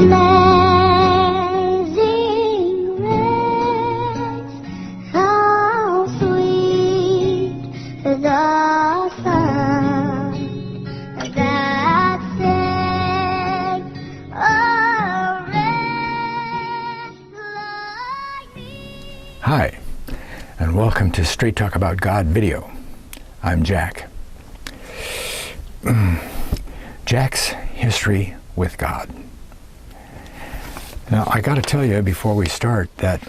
Amazing grace, how sweet the sound that saved a wretch like me. Hi, and welcome to Straight Talk About God video. I'm Jack. Jack's history with God. Now, I got to tell you before we start that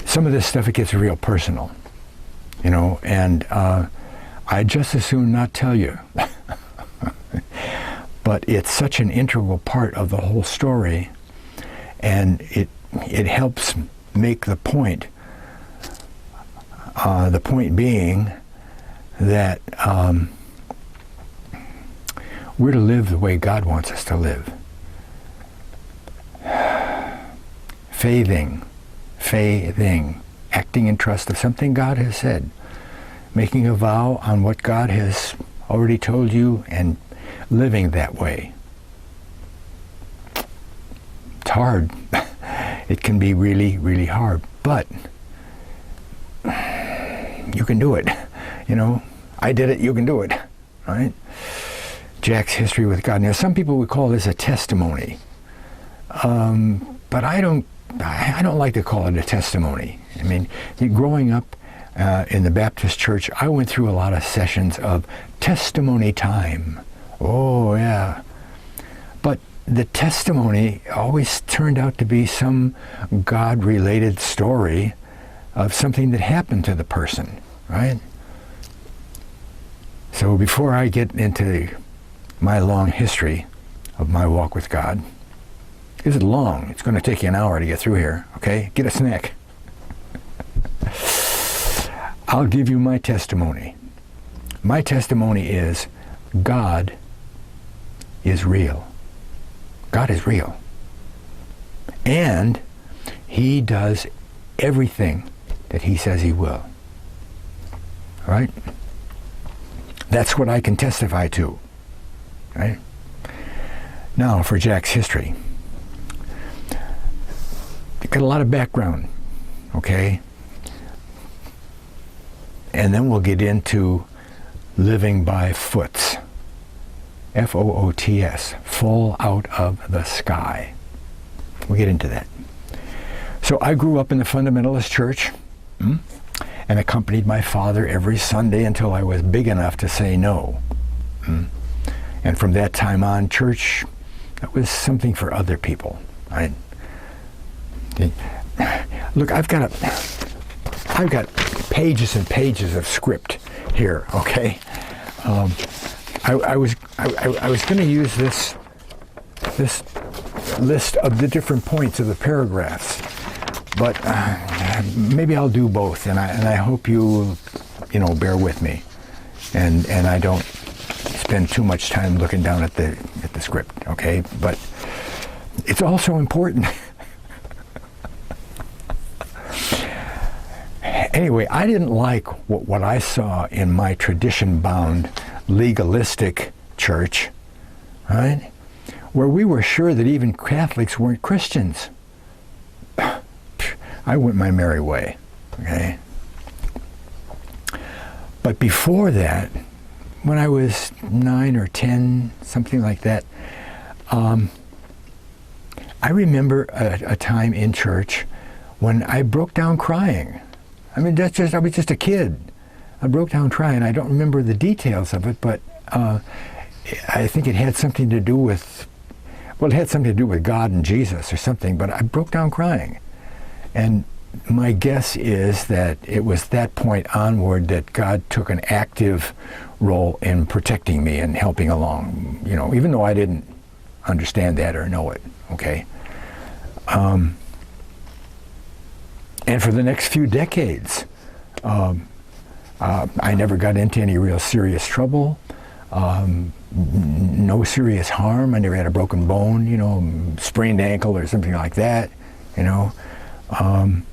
some of this stuff, it gets real personal, you know, and I'd just as soon not tell you. But it's such an integral part of the whole story, and it helps make the point. The point being that we're to live the way God wants us to live. Faithing, acting in trust of something God has said, making a vow on what God has already told you and living that way. It's hard. It can be really, really hard, but you can do it. You know, I did it, you can do it, right? Jack's history with God. Now, some people would call this a testimony, but I don't like to call it a testimony. I mean, growing up in the Baptist church, I went through a lot of sessions of testimony time. Oh, yeah. But the testimony always turned out to be some God-related story of something that happened to the person, right? So before I get into my long history of my walk with God, this is long. It's going to take you an hour to get through here, okay? Get a snack. I'll give you my testimony. My testimony is God is real. God is real. And He does everything that He says He will. All right? That's what I can testify to. Right? Now, for Jack's history. You got a lot of background, okay? And then we'll get into living by foots. F-O-O-T-S. Fall out of the sky. We'll get into that. So I grew up in the fundamentalist church and accompanied my father every Sunday until I was big enough to say no. And from that time on, church, that was something for other people. Look, I've got pages and pages of script here. Okay, I was going to use this list of the different points of the paragraphs, but maybe I'll do both, and I hope you bear with me, and I don't spend too much time looking down at the script, okay? But it's also important. Anyway, I didn't like what I saw in my tradition-bound, legalistic church, right? Where we were sure that even Catholics weren't Christians. I went my merry way, okay? But before that, when I was 9 or 10, something like that, I remember a time in church when I broke down crying. I mean, I was just a kid. I broke down crying. I don't remember the details of it, but I think it had something to do with, it had something to do with God and Jesus or something, but I broke down crying. And my guess is that it was that point onward that God took an active role in protecting me and helping along, even though I didn't understand that or know it, okay? And for the next few decades, I never got into any real serious trouble, no serious harm. I never had a broken bone, sprained ankle or something like that, And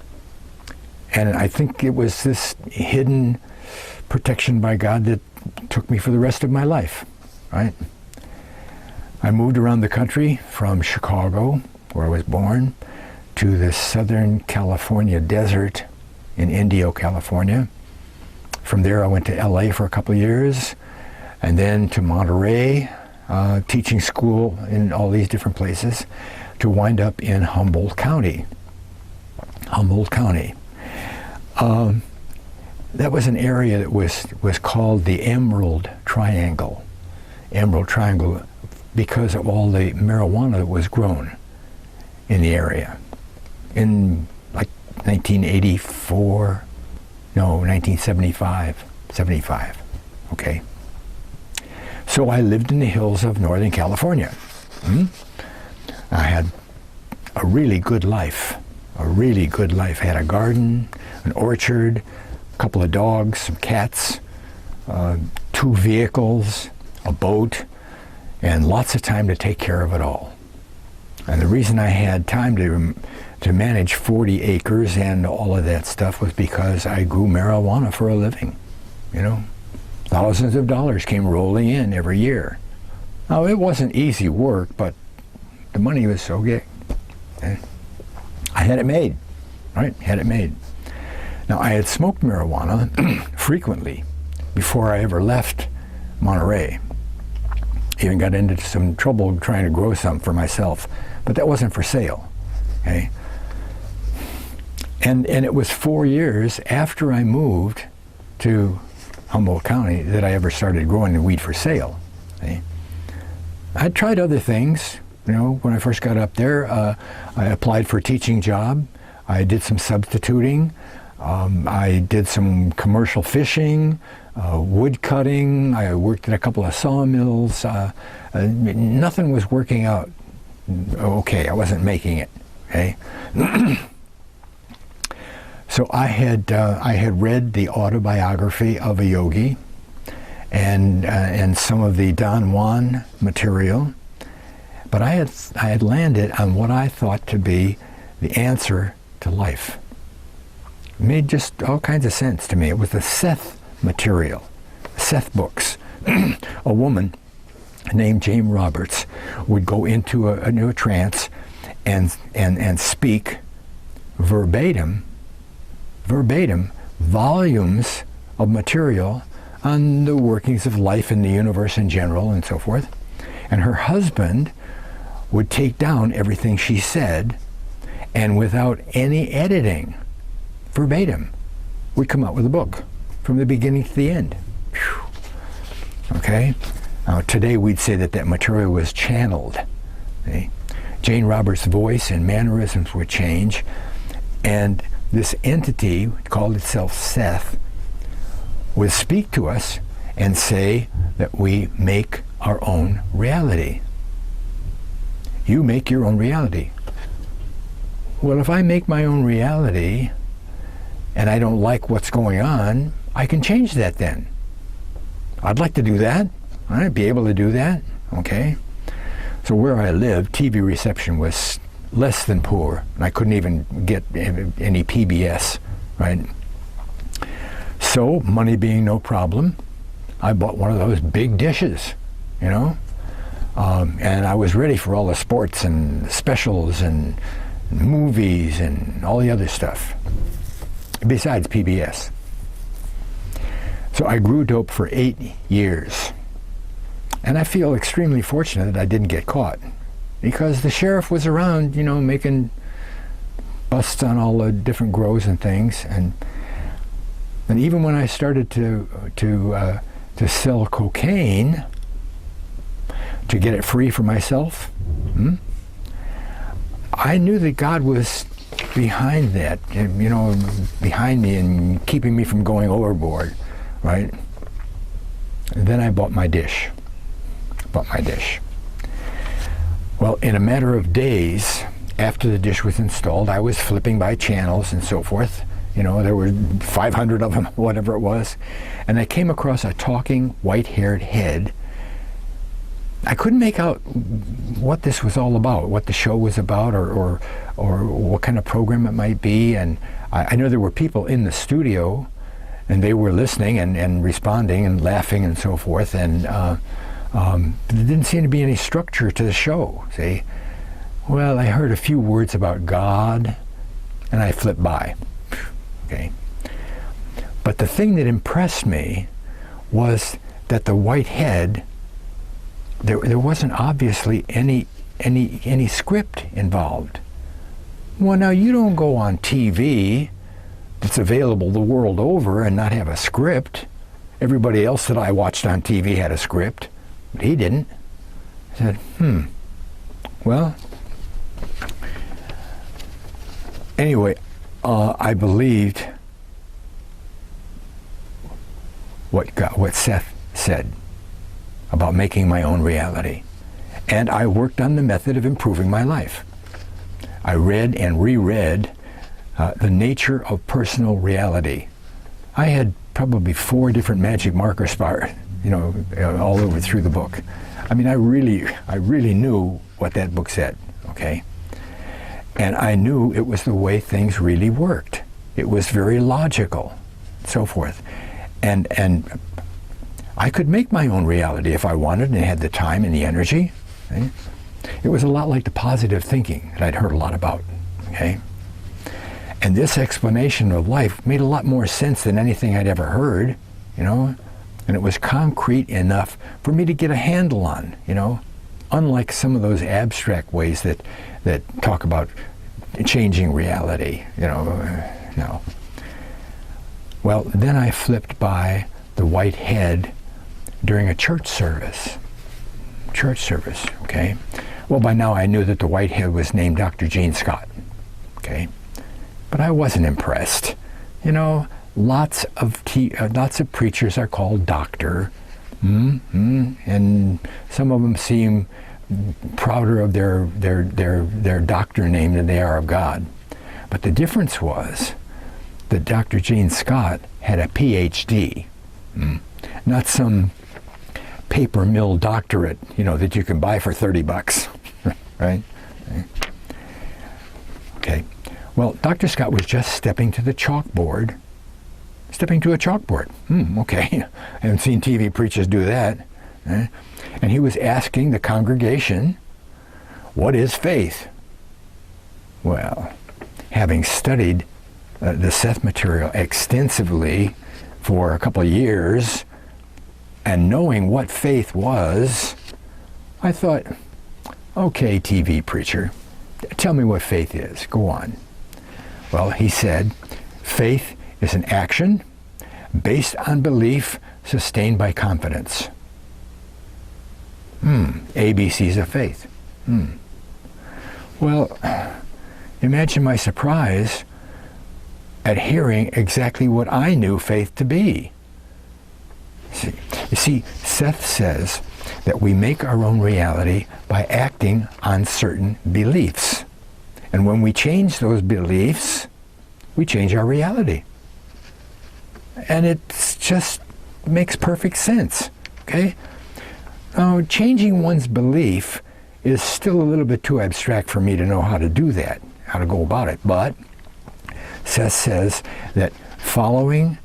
I think it was this hidden protection by God that took me for the rest of my life, right? I moved around the country from Chicago, where I was born, to the Southern California desert in Indio, California. From there I went to LA for a couple of years, and then to Monterey, teaching school in all these different places, to wind up in Humboldt County. Humboldt County. That was an area that was called the Emerald Triangle. Emerald Triangle, because of all the marijuana that was grown in the area. In like 1984, no, 1975, 75, okay? So I lived in the hills of Northern California. I had a really good life, a really good life. I had a garden, an orchard, a couple of dogs, some cats, 2 vehicles, a boat, and lots of time to take care of it all. And the reason I had time to manage 40 acres and all of that stuff was because I grew marijuana for a living, you know. Thousands of dollars came rolling in every year. Now, it wasn't easy work, but the money was so good. I had it made, right? Had it made. Now, I had smoked marijuana frequently before I ever left Monterey. Even got into some trouble trying to grow some for myself, but that wasn't for sale, okay? And it was 4 years after I moved to Humboldt County that I ever started growing the weed for sale. Okay? I tried other things, you know, when I first got up there. I applied for a teaching job. I did some substituting. I did some commercial fishing, wood cutting. I worked at a couple of sawmills. Nothing was working out okay. I wasn't making it, okay? So I had read the autobiography of a yogi and some of the Don Juan material, but I had landed on what I thought to be the answer to life. It made just all kinds of sense to me. It was the Seth material, Seth books. A woman named Jane Roberts would go into a trance and speak verbatim volumes of material on the workings of life and the universe in general and so forth. And her husband would take down everything she said, and without any editing, verbatim, would come out with a book from the beginning to the end. Whew. Okay? Now, today we'd say that material was channeled. Okay? Jane Roberts' voice and mannerisms would change, and this entity, called itself Seth, would speak to us and say that we make our own reality. You make your own reality. Well, if I make my own reality and I don't like what's going on, I can change that then. I'd like to do that. I'd be able to do that, okay? So where I lived, TV reception was less than poor, and I couldn't even get any PBS, right? So, money being no problem, I bought one of those big dishes, you know? And I was ready for all the sports and specials and movies and all the other stuff, besides PBS. So I grew dope for 8 years. And I feel extremely fortunate that I didn't get caught, because the sheriff was around, you know, making busts on all the different grows and things. And even when I started to sell cocaine to get it free for myself, I knew that God was behind that, you know, behind me and keeping me from going overboard, right? And then I bought my dish. Well, in a matter of days after the dish was installed, I was flipping by channels and so forth. You know, there were 500 of them, whatever it was. And I came across a talking, white-haired head. I couldn't make out what this was all about, what the show was about, or what kind of program it might be. And I know there were people in the studio, and they were listening and responding and laughing and so forth. And There didn't seem to be any structure to the show, see? Well, I heard a few words about God, and I flipped by, okay? But the thing that impressed me was that the white head, there wasn't obviously any script involved. Well, now you don't go on TV that's available the world over and not have a script. Everybody else that I watched on TV had a script, but he didn't. I said, well, anyway, I believed what Seth said about making my own reality. And I worked on the method of improving my life. I read and reread The Nature of Personal Reality. I had probably 4 different magic markers, all over through the book. I mean, I really knew what that book said, okay? And I knew it was the way things really worked. It was very logical, so forth. And I could make my own reality if I wanted and had the time and the energy. Okay? It was a lot like the positive thinking that I'd heard a lot about, okay? And this explanation of life made a lot more sense than anything I'd ever heard, and it was concrete enough for me to get a handle on, unlike some of those abstract ways that talk about changing reality, no. Well, then I flipped by the white head during a church service, okay? Well, by now I knew that the white head was named Dr. Gene Scott, okay? But I wasn't impressed. Lots of preachers are called doctor, and some of them seem prouder of their doctor name than they are of God. But the difference was that Dr. Gene Scott had a PhD, not some paper mill doctorate, that you can buy for $30, right? Okay. Well, Dr. Scott was just stepping to a chalkboard. Okay. I haven't seen TV preachers do that. And he was asking the congregation, what is faith? Well, having studied the Seth material extensively for a couple of years and knowing what faith was, I thought, okay, TV preacher, tell me what faith is. Go on. Well, he said, faith is an action based on belief sustained by confidence. ABCs of faith. Well, imagine my surprise at hearing exactly what I knew faith to be. You see, Seth says that we make our own reality by acting on certain beliefs. And when we change those beliefs, we change our reality. And it just makes perfect sense, okay? Now, changing one's belief is still a little bit too abstract for me to know how to do that, how to go about it. But Seth says that following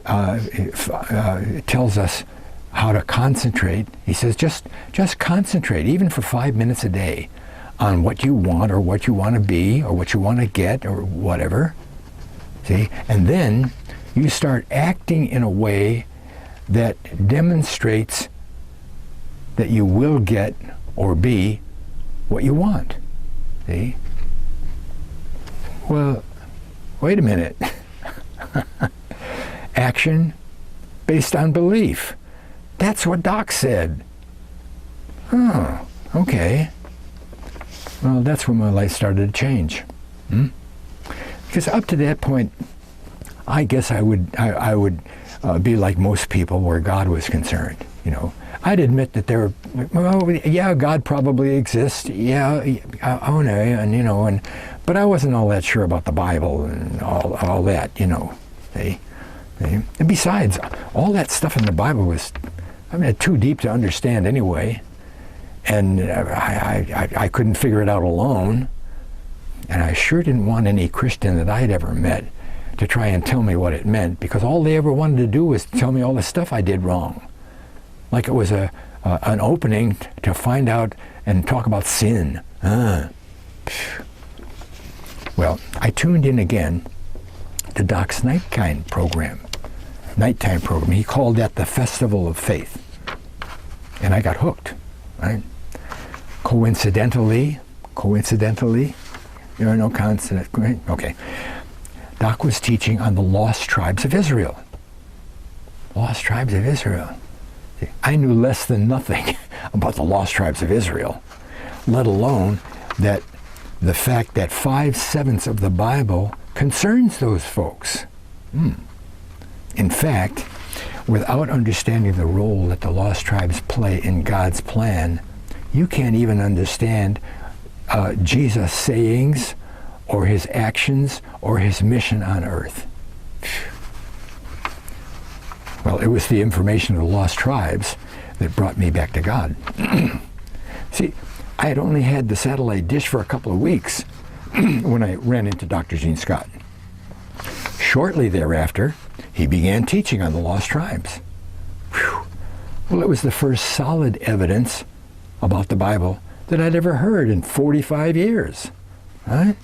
tells us how to concentrate. He says just concentrate, even for 5 minutes a day, on what you want or what you want to be or what you want to get or whatever. See? And then you start acting in a way that demonstrates that you will get or be what you want. See? Well, wait a minute. Action based on belief. That's what Doc said. Oh, okay. Well, that's when my life started to change. Because up to that point, I guess I would be like most people where God was concerned. I'd admit that God probably exists. But I wasn't all that sure about the Bible and all that. And besides, all that stuff in the Bible was, too deep to understand anyway. And I couldn't figure it out alone. And I sure didn't want any Christian that I'd ever met to try and tell me what it meant, because all they ever wanted to do was tell me all the stuff I did wrong. like it was an opening to find out and talk about sin. Well, I tuned in again to Doc's nighttime program. He called that the Festival of Faith. And I got hooked, right? Coincidentally, there are no coincidence, right? Okay. Doc was teaching on the lost tribes of Israel. Lost tribes of Israel. I knew less than nothing about the lost tribes of Israel, let alone that the fact that 5/7 of the Bible concerns those folks. In fact, without understanding the role that the lost tribes play in God's plan, you can't even understand Jesus' sayings or his actions or his mission on earth. Well, it was the information of the lost tribes that brought me back to God. See, I had only had the satellite dish for a couple of weeks when I ran into Dr. Gene Scott. Shortly thereafter, he began teaching on the lost tribes. Whew. Well, it was the first solid evidence about the Bible that I'd ever heard in 45 years. Right?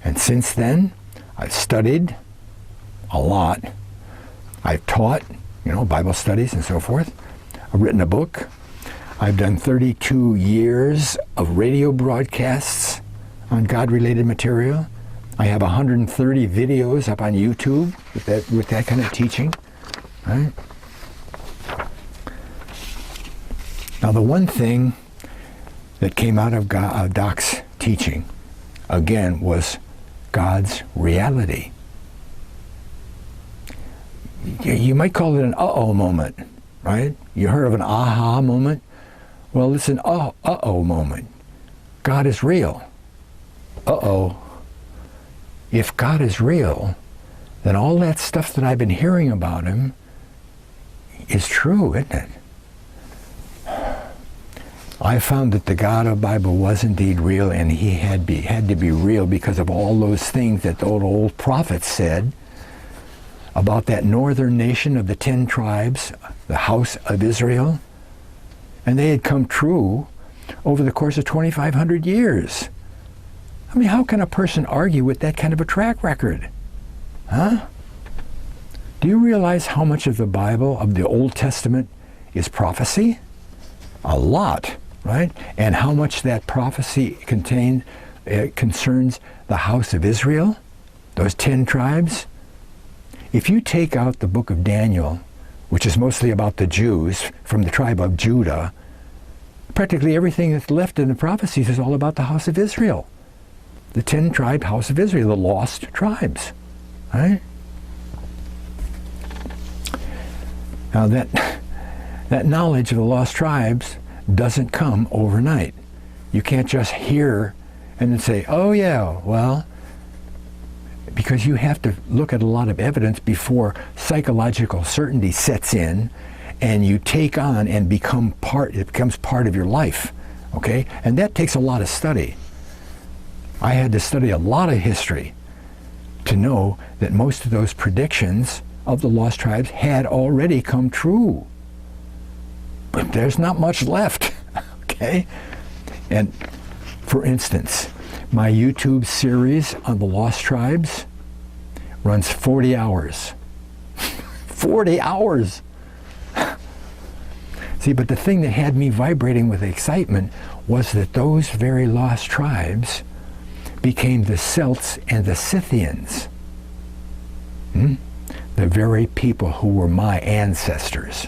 And since then, I've studied a lot. I've taught, Bible studies and so forth. I've written a book. I've done 32 years of radio broadcasts on God-related material. I have 130 videos up on YouTube with that kind of teaching. Right? Now, the one thing that came out of Doc's teaching, again, was God's reality. You might call it an uh-oh moment, right? You heard of an aha moment? Well, it's an uh-oh moment. God is real. Uh-oh. If God is real, then all that stuff that I've been hearing about him is true, isn't it? I found that the God of the Bible was indeed real, and he had to be real because of all those things that the old prophets said about that northern nation of the 10 tribes, the house of Israel. And they had come true over the course of 2,500 years. I mean, how can a person argue with that kind of a track record? Huh? Do you realize how much of the Bible, of the Old Testament, is prophecy? A lot, right? And how much that prophecy concerns the house of Israel, those 10 tribes? If you take out the book of Daniel, which is mostly about the Jews from the tribe of Judah, practically everything that's left in the prophecies is all about the house of Israel. The 10-tribe house of Israel, the lost tribes, right? Now that knowledge of the lost tribes doesn't come overnight. You can't just hear and then say, oh yeah, well, because you have to look at a lot of evidence before psychological certainty sets in and you take on and it becomes part of your life, okay? And that takes a lot of study. I had to study a lot of history to know that most of those predictions of the lost tribes had already come true. But there's not much left, okay? And for instance, my YouTube series on the lost tribes runs 40 hours. 40 hours! See, but the thing that had me vibrating with excitement was that those very lost tribes became the Celts and the Scythians. The very people who were my ancestors.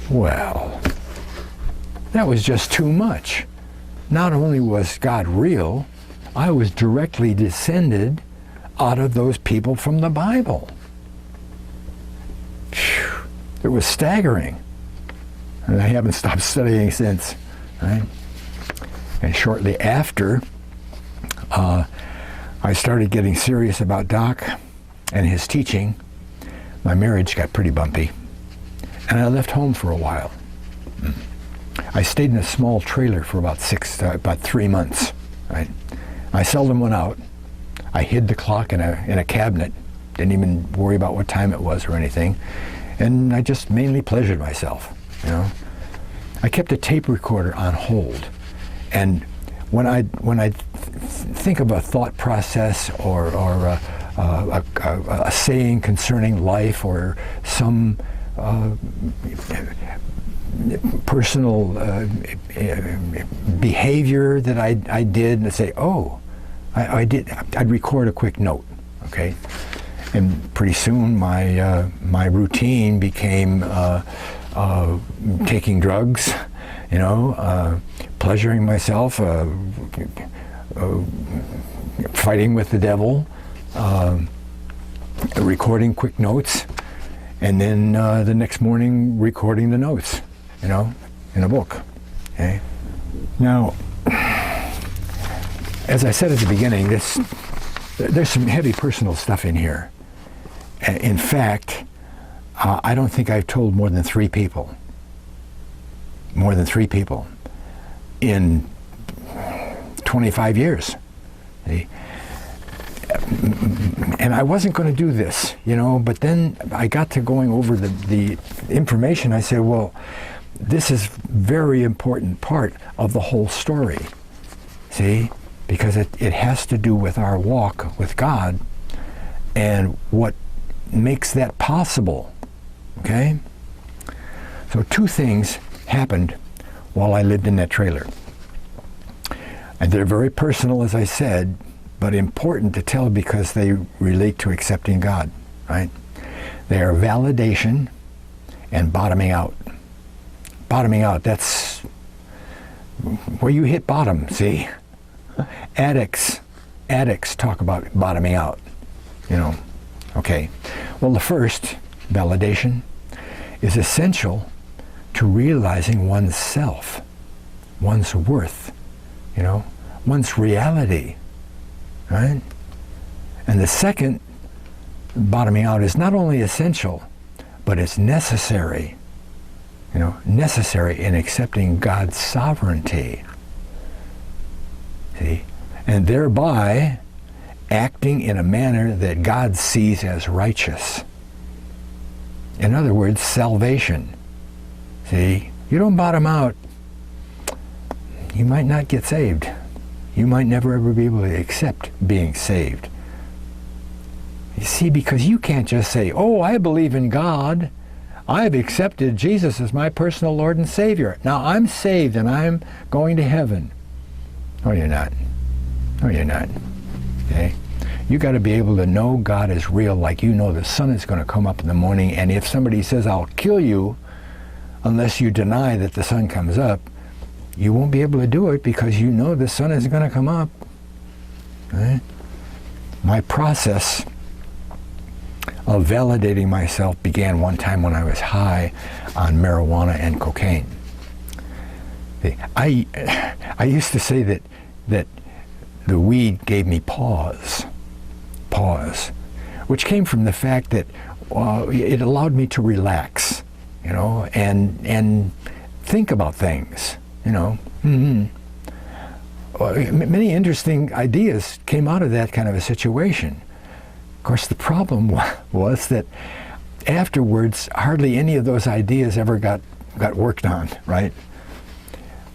Well, that was just too much. Not only was God real, I was directly descended out of those people from the Bible. Phew. It was staggering. And I haven't stopped studying since. Right? And shortly after, I started getting serious about Doc and his teaching. My marriage got pretty bumpy, and I left home for a while. I stayed in a small trailer for about 3 months. Right? I seldom went out. I hid the clock in a cabinet. Didn't even worry about what time it was or anything, and I just mainly pleasured myself. you know. I kept a tape recorder on hold, and when I think of a thought process or a saying concerning life or some personal behavior that I did, and I'd say, oh, I'd record a quick note, okay? And pretty soon my routine became taking drugs, you know, pleasuring myself, fighting with the devil, recording quick notes, and then the next morning recording the notes, you know, in a book. Okay. Now, as I said at the beginning, there's some heavy personal stuff in here. In fact, I don't think I've told more than 3 people. More than 3 people in 25 years. See? And I wasn't going to do this, you know, but then I got to going over the information. I said, well, this is a very important part of the whole story. See? Because it has to do with our walk with God and what makes that possible. Okay? So 2 things happened while I lived in that trailer. And they're very personal, as I said, but important to tell because they relate to accepting God, right? They are validation and bottoming out. Bottoming out, that's where you hit bottom, see? Addicts talk about bottoming out, you know. Okay, well, the first, validation, is essential to realizing one's self, one's worth, you know, one's reality, right? And the second, bottoming out, is not only essential, but it's necessary, you know, necessary in accepting God's sovereignty. See? And thereby acting in a manner that God sees as righteous. In other words, salvation. See? You don't bottom out, you might not get saved. You might never ever be able to accept being saved. You see, because you can't just say, oh, I believe in God. I've accepted Jesus as my personal Lord and Savior. Now I'm saved and I'm going to heaven. No, you're not. No, you're not. Okay? You got to be able to know God is real, like you know the sun is going to come up in the morning, and if somebody says, I'll kill you unless you deny that the sun comes up, you won't be able to do it because you know the sun is going to come up. Okay? My process of validating myself began one time when I was high on marijuana and cocaine. I used to say that the weed gave me pause, which came from the fact that it allowed me to relax, you know, and think about things, you know. Many interesting ideas came out of that kind of a situation. Of course, the problem was that afterwards, hardly any of those ideas ever got worked on, right?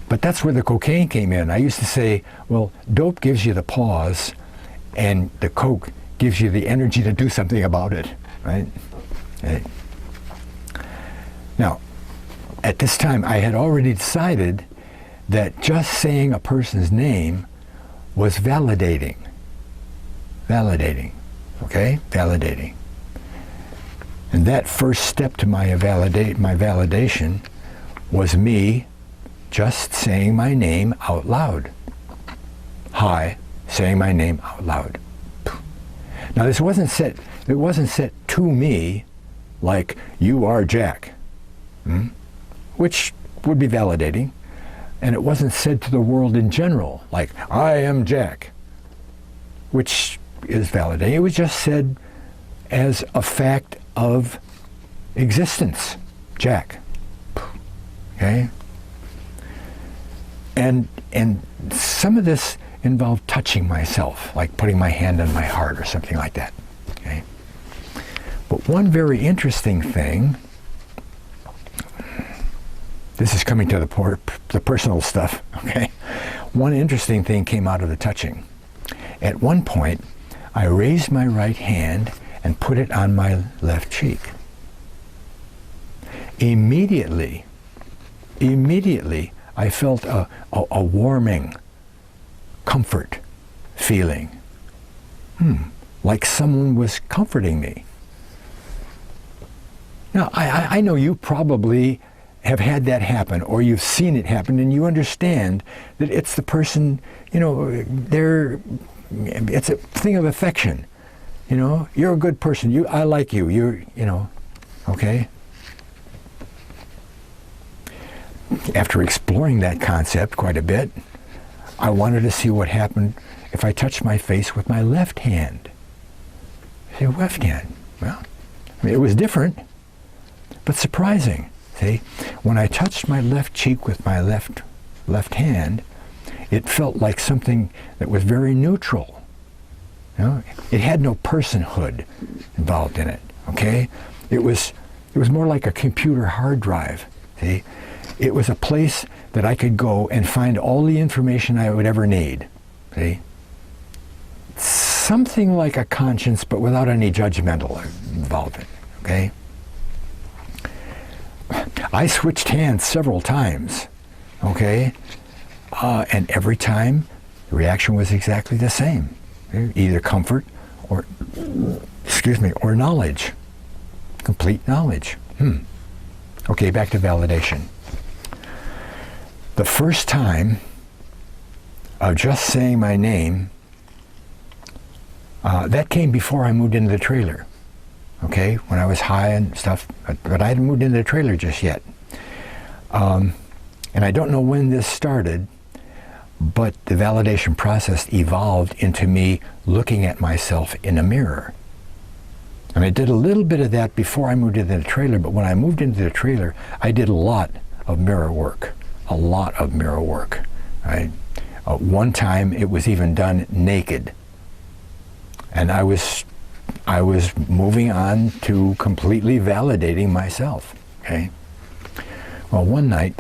But that's where the cocaine came in. I used to say, well, dope gives you the pause, and the coke gives you the energy to do something about it, right? Okay. Now, at this time, I had already decided that just saying a person's name was validating. Validating, okay? Validating. And that first step to my validation was me just saying my name out loud. Hi, saying my name out loud. Now this wasn't set to me like, you are Jack, which would be validating. And it wasn't said to the world in general, like, I am Jack, which is validating. It was just said as a fact of existence, Jack. Okay? And some of this involved touching myself, like putting my hand on my heart or something like that. Okay? But one very interesting thing This is coming to the personal stuff, okay? One interesting thing came out of the touching. At one point, I raised my right hand and put it on my left cheek. Immediately, I felt a warming, comfort feeling. Like someone was comforting me. Now, I know you probably have had that happen, or you've seen it happen, and you understand that it's the person, it's a thing of affection. You're a good person. I like you. Okay? After exploring that concept quite a bit, I wanted to see what happened if I touched my face with my left hand. See, left hand. Well, it was different, but surprising. See, when I touched my left cheek with my left hand, it felt like something that was very neutral. It had no personhood involved in it. Okay, it was more like a computer hard drive. See, it was a place that I could go and find all the information I would ever need. See, something like a conscience, but without any judgmental involvement. Okay. I switched hands several times, okay, and every time the reaction was exactly the same, either comfort or knowledge, complete knowledge. Okay, back to validation. The first time of just saying my name, that came before I moved into the trailer. Okay, when I was high and stuff, but I hadn't moved into the trailer just yet. And I don't know when this started, but the validation process evolved into me looking at myself in a mirror. And I did a little bit of that before I moved into the trailer, but when I moved into the trailer, I did a lot of mirror work. Right? One time it was even done naked. And I was moving on to completely validating myself, okay? Well, one night,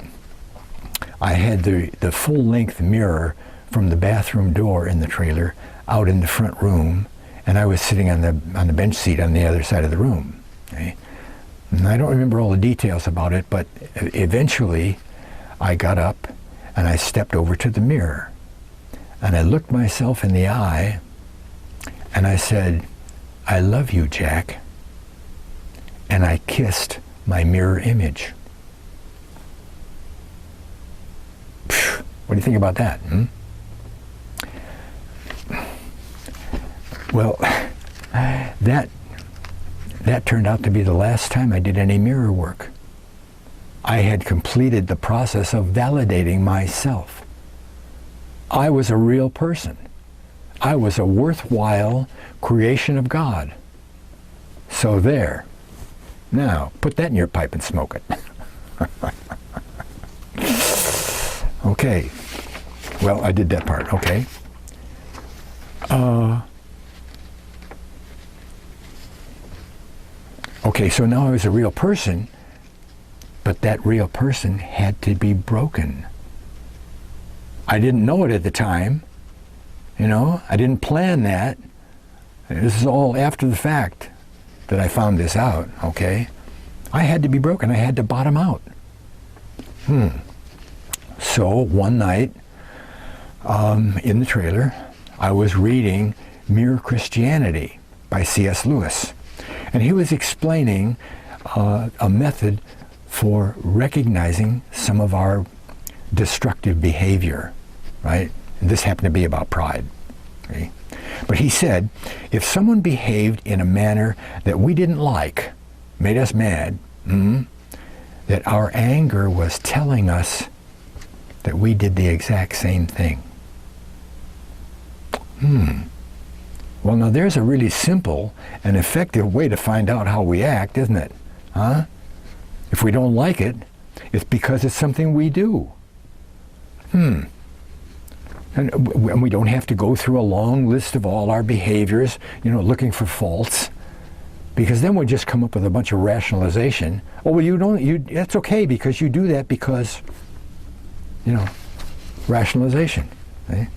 I had the full-length mirror from the bathroom door in the trailer out in the front room, and I was sitting on the bench seat on the other side of the room, okay? And I don't remember all the details about it, but eventually, I got up, and I stepped over to the mirror, and I looked myself in the eye, and I said, "I love you, Jack." And I kissed my mirror image. What do you think about that? Well, that turned out to be the last time I did any mirror work. I had completed the process of validating myself. I was a real person. I was a worthwhile creation of God. So there. Now, put that in your pipe and smoke it. Okay. Well, I did that part. Okay. Okay, so now I was a real person, but that real person had to be broken. I didn't know it at the time. I didn't plan that. This is all after the fact that I found this out, okay? I had to be broken. I had to bottom out. So one night in the trailer, I was reading Mere Christianity by C.S. Lewis. And he was explaining a method for recognizing some of our destructive behavior, right? And this happened to be about pride. Okay? But he said, if someone behaved in a manner that we didn't like, made us mad, that our anger was telling us that we did the exact same thing. Well, now there's a really simple and effective way to find out how we act, isn't it? Huh? If we don't like it, it's because it's something we do. And we don't have to go through a long list of all our behaviors, looking for faults, Because then we just come up with a bunch of rationalization. Oh, well, that's okay because you do that because, rationalization. Okay?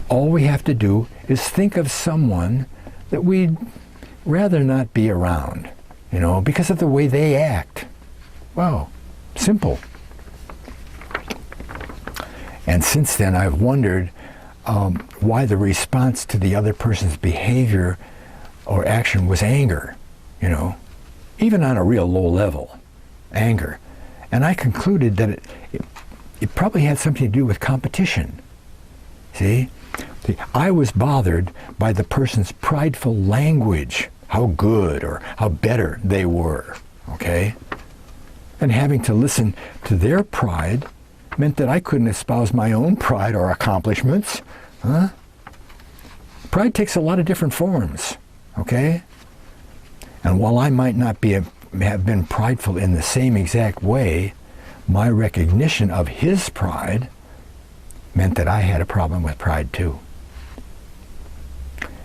All we have to do is think of someone that we'd rather not be around, because of the way they act. Wow, simple. And since then, I've wondered why the response to the other person's behavior or action was anger, even on a real low level, anger. And I concluded that it probably had something to do with competition. See, I was bothered by the person's prideful language, how good or how better they were, okay? And having to listen to their pride meant that I couldn't espouse my own pride or accomplishments. Huh? Pride takes a lot of different forms, okay? And while I might not have been prideful in the same exact way, my recognition of his pride meant that I had a problem with pride too.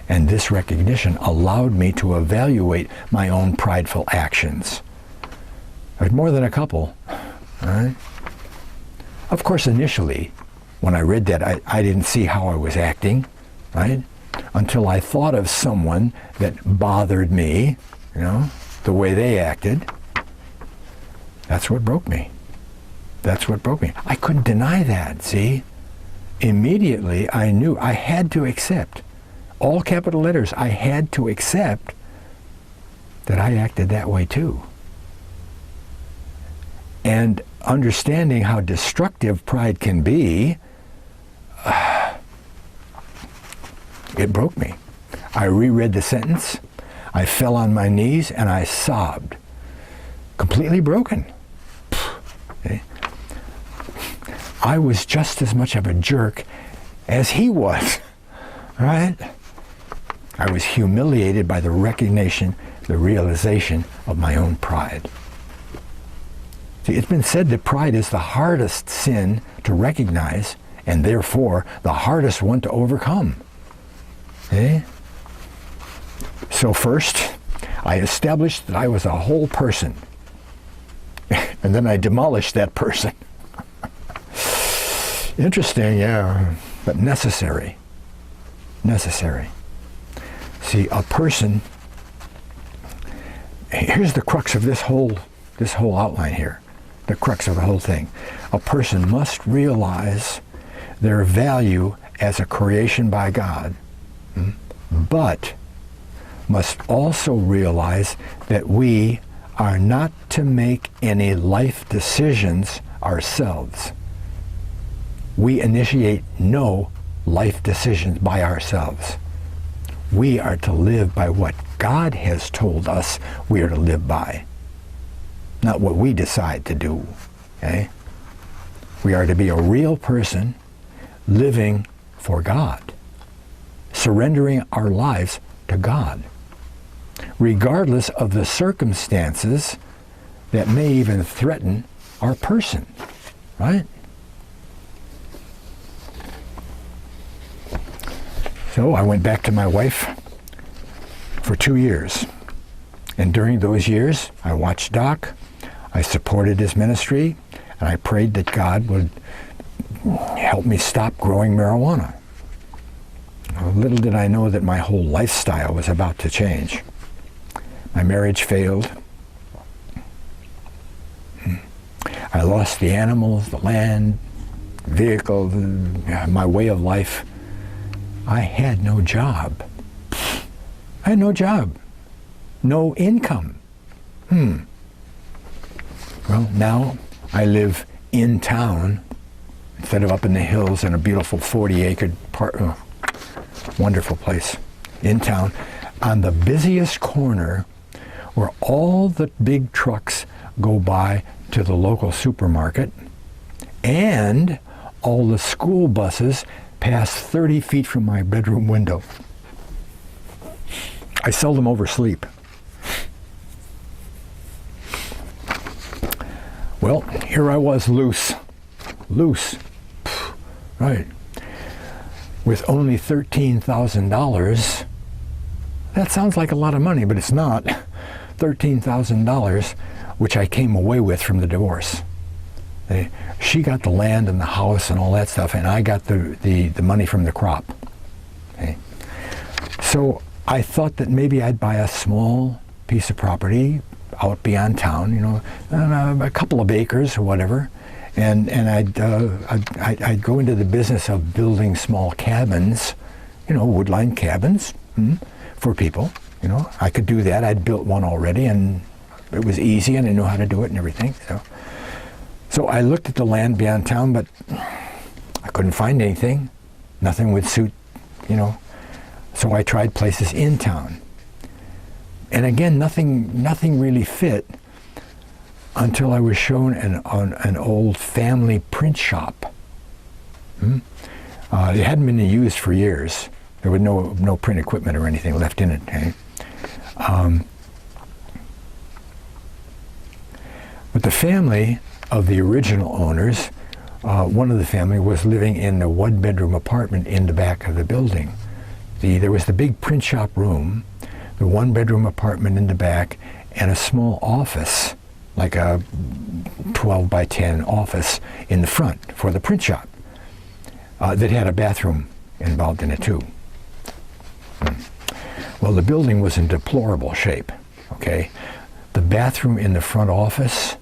And this recognition allowed me to evaluate my own prideful actions. There's more than a couple, all right? Of course, initially, when I read that, I didn't see how I was acting, right? Until I thought of someone that bothered me, the way they acted. That's what broke me. That's what broke me. I couldn't deny that, see? Immediately, I knew I had to accept, all capital letters, I had to accept that I acted that way too. And understanding how destructive pride can be, it broke me. I reread the sentence, I fell on my knees, and I sobbed. Completely broken. Okay? I was just as much of a jerk as he was, right? I was humiliated by the recognition, the realization of my own pride. See, it's been said that pride is the hardest sin to recognize, and therefore the hardest one to overcome. Okay? So first, I established that I was a whole person, and then I demolished that person. Interesting, yeah, but necessary. Necessary. See, a person, here's the crux of this whole outline here, the crux of the whole thing. A person must realize their value as a creation by God, but must also realize that we are not to make any life decisions ourselves. We initiate no life decisions by ourselves. We are to live by what God has told us we are to live by, not what we decide to do, okay? We are to be a real person living for God, surrendering our lives to God, regardless of the circumstances that may even threaten our person, right? So I went back to my wife for 2 years. And during those years, I watched Doc, I supported his ministry, and I prayed that God would help me stop growing marijuana. Little did I know that my whole lifestyle was about to change. My marriage failed. I lost the animals, the land, vehicle, my way of life. I had no job. I had no job. No income. Well, now I live in town instead of up in the hills in a beautiful 40-acre wonderful place in town on the busiest corner where all the big trucks go by to the local supermarket and all the school buses pass 30 feet from my bedroom window. I seldom oversleep. Well, here I was loose, right, with only $13,000. That sounds like a lot of money, but it's not. $13,000, which I came away with from the divorce. She got the land and the house and all that stuff, and I got the money from the crop. Okay. So I thought that maybe I'd buy a small piece of property out beyond town, you know, a couple of acres or whatever, and I'd go into the business of building small cabins, you know, wood-lined cabins for people. You know, I could do that. I'd built one already, and it was easy, and I knew how to do it and everything. So I looked at the land beyond town, but I couldn't find anything. Nothing would suit, you know. So I tried places in town. And again, nothing really fit until I was shown an old family print shop. It hadn't been used for years. There was no print equipment or anything left in it. Okay? But the family of the original owners, one of the family was living in the one-bedroom apartment in the back of the building. There was the big print shop room, the one-bedroom apartment in the back, and a small office, like a 12 by 10 office in the front for the print shop that had a bathroom involved in it too. Well, the building was in deplorable shape, okay? The bathroom in the front office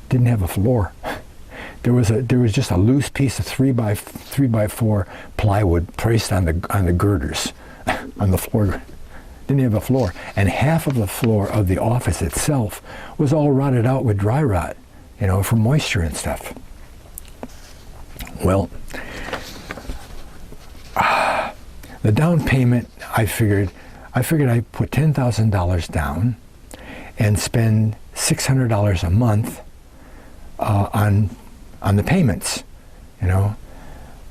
didn't have a floor. There was just a loose piece of 3 by 4 plywood placed on the girders on the floor. Didn't have a floor, and half of the floor of the office itself was all rotted out with dry rot, you know, from moisture and stuff. Well, the down payment, I figured I'd put $10,000 down and spend $600 a month on the payments, you know.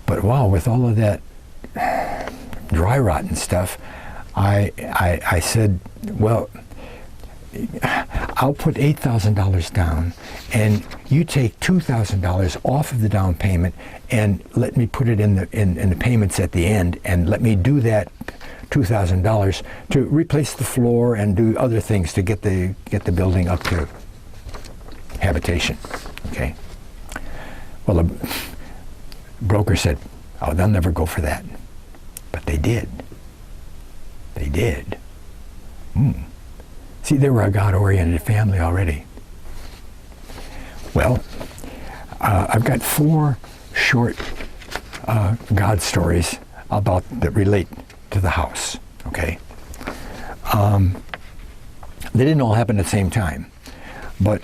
But wow, with all of that dry rot and stuff, I said, well, I'll put $8,000 down, and you take $2,000 off of the down payment, and let me put it in the payments at the end, and let me do that $2,000 to replace the floor and do other things to get the building up to habitation. Okay. Well, the broker said, "Oh, they'll never go for that," but they did. They did. See, they were a God-oriented family already. Well, I've got 4 short God stories that relate to the house. Okay. They didn't all happen at the same time, but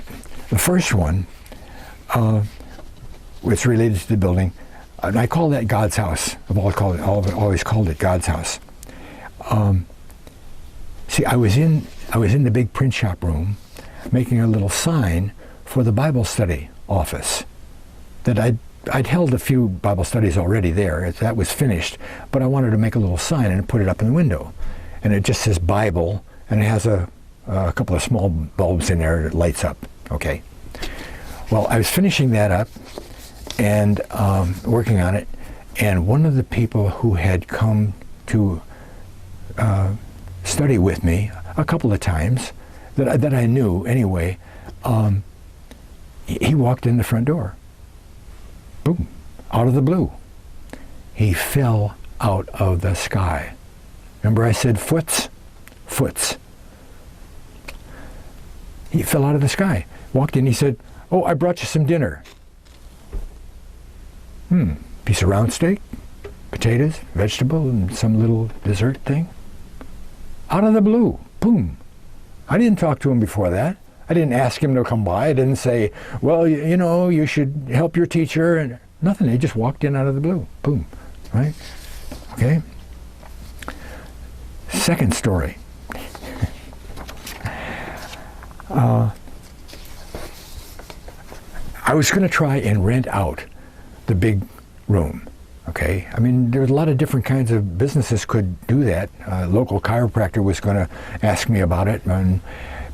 the first one was related to the building, and I call that God's house. I've always called it God's house. See, I was in the big print shop room making a little sign for the Bible study office. That I'd held a few Bible studies already there. That was finished, but I wanted to make a little sign and put it up in the window. And it just says Bible, and it has a couple of small bulbs in there that lights up. Okay. Well, I was finishing that up and working on it, and one of the people who had come to study with me a couple of times, that I knew anyway, he walked in the front door. Boom, out of the blue. He fell out of the sky. Remember I said foots? Foots. He fell out of the sky. Walked in, he said, "Oh, I brought you some dinner." Piece of round steak, potatoes, vegetable, and some little dessert thing. Out of the blue, boom. I didn't talk to him before that. I didn't ask him to come by. I didn't say, well, you know, you should help your teacher, and nothing. He just walked in out of the blue, boom, right? Okay. Second story. I was going to try and rent out the big room. Okay, I mean, there's a lot of different kinds of businesses could do that. Local chiropractor was going to ask me about it. And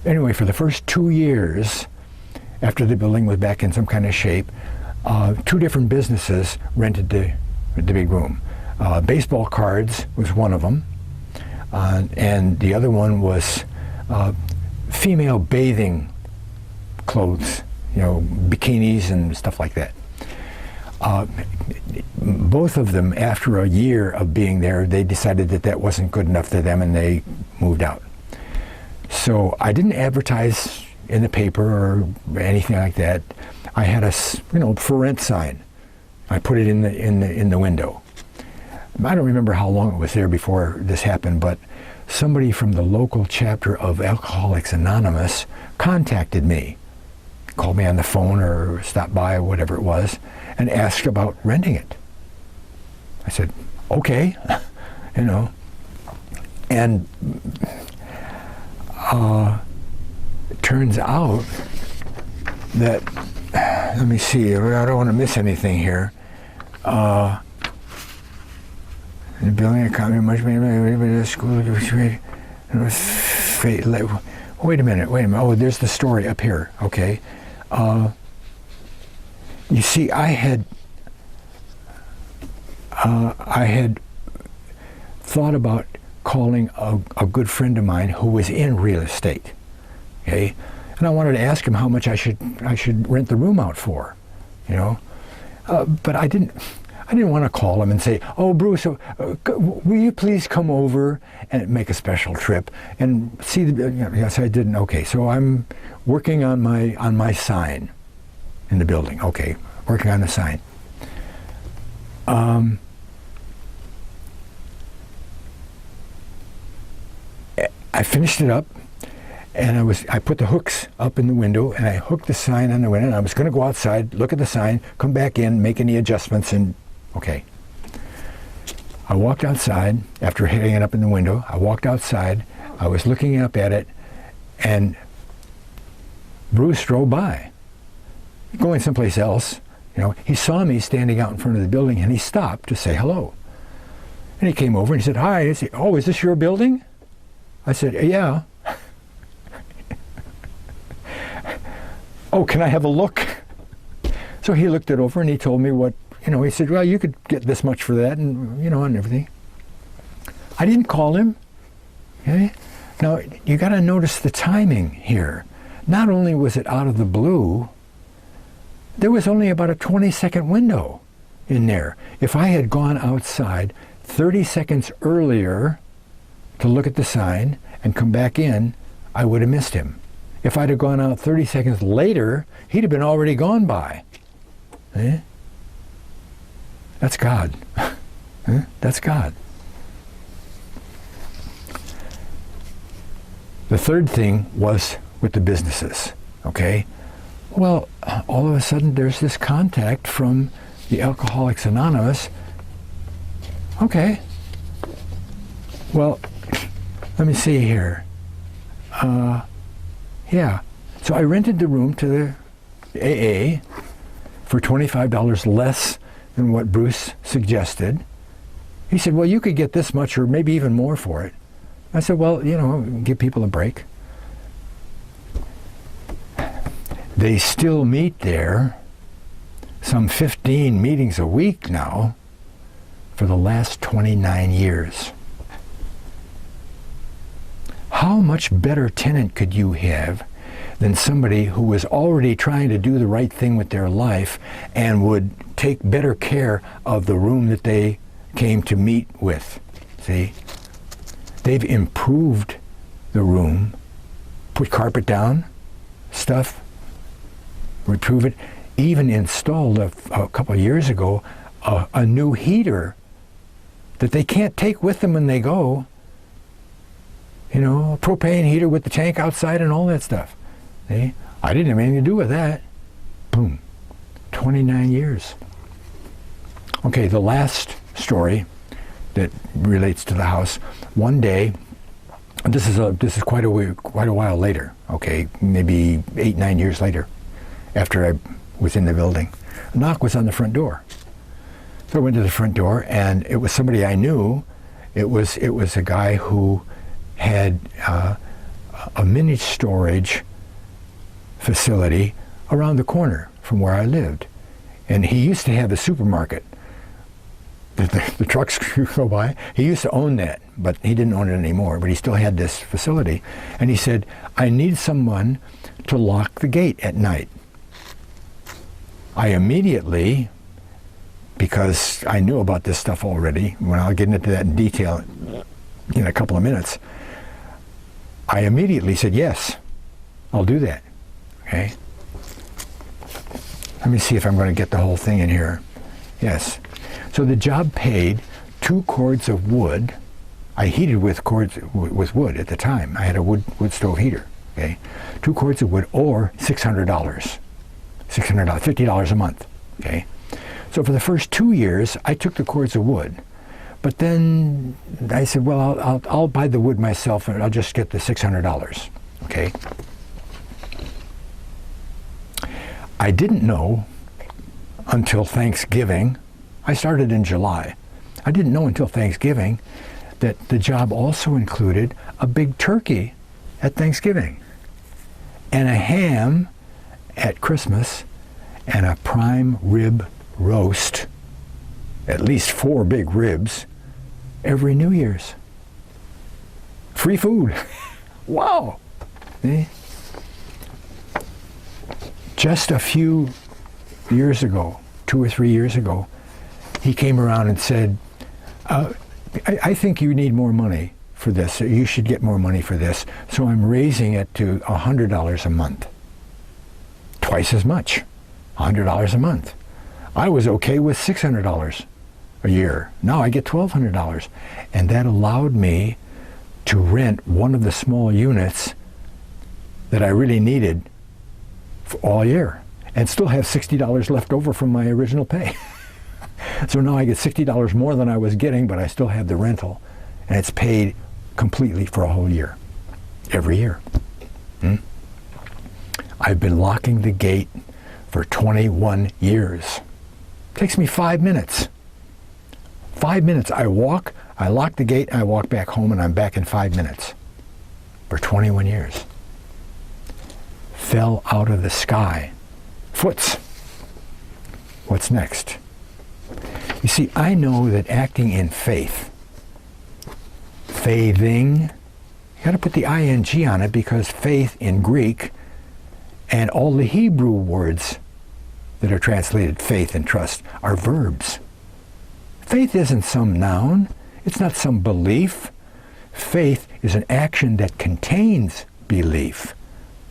anyway, for the first 2 years, after the building was back in some kind of shape, 2 different businesses rented the big room. Baseball cards was one of them, and the other one was female bathing clothes, bikinis and stuff like that. Both of them, after a year of being there, they decided that that wasn't good enough for them, and they moved out. So I didn't advertise in the paper or anything like that. I had a for rent sign. I put it in the window. I don't remember how long it was there before this happened, but somebody from the local chapter of Alcoholics Anonymous contacted me, called me on the phone or stopped by or whatever it was, and asked about renting it. I said, okay, and it turns out that, let me see, I don't want to miss anything here. The building economy much better school. Wait a minute. Oh, there's the story up here. Okay. You see, I had thought about calling a good friend of mine who was in real estate. Okay, and I wanted to ask him how much I should rent the room out for, but I didn't want to call him and say, "Oh, Bruce, will you please come over and make a special trip and see the?" Yes, I didn't. Okay, so I'm working on my sign in the building. Okay, working on the sign. I finished it up, and I put the hooks up in the window, and I hooked the sign on the window, and I was going to go outside, look at the sign, come back in, make any adjustments, and okay. I walked outside after hitting it up in the window. I walked outside. I was looking up at it, and Bruce drove by, going someplace else. He saw me standing out in front of the building, and he stopped to say hello. And he came over and he said, "Hi." He said, "Oh, is this your building?" I said, "Yeah." "Oh, can I have a look?" So he looked it over and he told me what, he said, "Well, you could get this much for that," and, and everything. I didn't call him. Okay? Now, you got to notice the timing here. Not only was it out of the blue, there was only about a 20-second window in there. If I had gone outside 30 seconds earlier to look at the sign and come back in, I would have missed him. If I'd have gone out 30 seconds later, he'd have been already gone by. Eh? That's God. Eh? That's God. The third thing was with the businesses. Okay? Well, all of a sudden there's this contact from the Alcoholics Anonymous. Okay. Well, let me see here. Yeah. So I rented the room to the AA for $25 less than what Bruce suggested. He said, "Well, you could get this much or maybe even more for it." I said, "Well, give people a break." They still meet there, some 15 meetings a week now, for the last 29 years. How much better tenant could you have than somebody who was already trying to do the right thing with their life and would take better care of the room that they came to meet with? See? They've improved the room, put carpet down, stuff, improve it, even installed a couple of years ago a new heater that they can't take with them when they go. A propane heater with the tank outside and all that stuff. See? I didn't have anything to do with that. Boom. 29 years. Okay, the last story that relates to the house. One day, this is quite a while later. Okay, maybe 8-9 years later, after I was in the building, a knock was on the front door. So I went to the front door, and it was somebody I knew. It was a guy who had a mini storage facility around the corner from where I lived, and he used to have a supermarket. The trucks go by. He used to own that. but he didn't own it anymore, but he still had this facility. And he said, I need someone to lock the gate at night. I immediately, because I knew about this stuff already, when I'll get into that in detail in a couple of minutes, I immediately said, yes, I'll do that. Okay? Let me see if I'm going to get the whole thing in here. Yes. So the job paid 2 cords of wood. I heated with wood at the time. I had a wood stove heater. Okay, 2 cords of wood, or $600. $600, $50 a month. Okay, so for the first 2 years, I took the cords of wood, but then I said, well, I'll buy the wood myself, and I'll just get the $600. Okay. I didn't know until Thanksgiving. I started in July. I didn't know until Thanksgiving that the job also included a big turkey at Thanksgiving, and a ham at Christmas, and a prime rib roast, at least 4 big ribs, every New Year's. Free food. Wow. See? Just a few years ago, 2 or 3 years ago, he came around and said, I think you need more money for this. You should get more money for this. So I'm raising it to $100 a month. Twice as much. $100 a month. I was okay with $600 a year. Now I get $1,200. And that allowed me to rent one of the small units that I really needed for all year, and still have $60 left over from my original pay. So now I get $60 more than I was getting, but I still have the rental, and it's paid completely for a whole year, every year. I've been locking the gate for 21 years. Takes me 5 minutes. 5 minutes. I walk, I lock the gate, I walk back home, and I'm back in 5 minutes. For 21 years. Fell out of the sky. Foots. What's next? You see, I know that acting in faith, faithing, you got to put the ing on it, because faith in Greek and all the Hebrew words that are translated faith and trust are verbs. Faith isn't some noun. It's not some belief. Faith is an action that contains belief.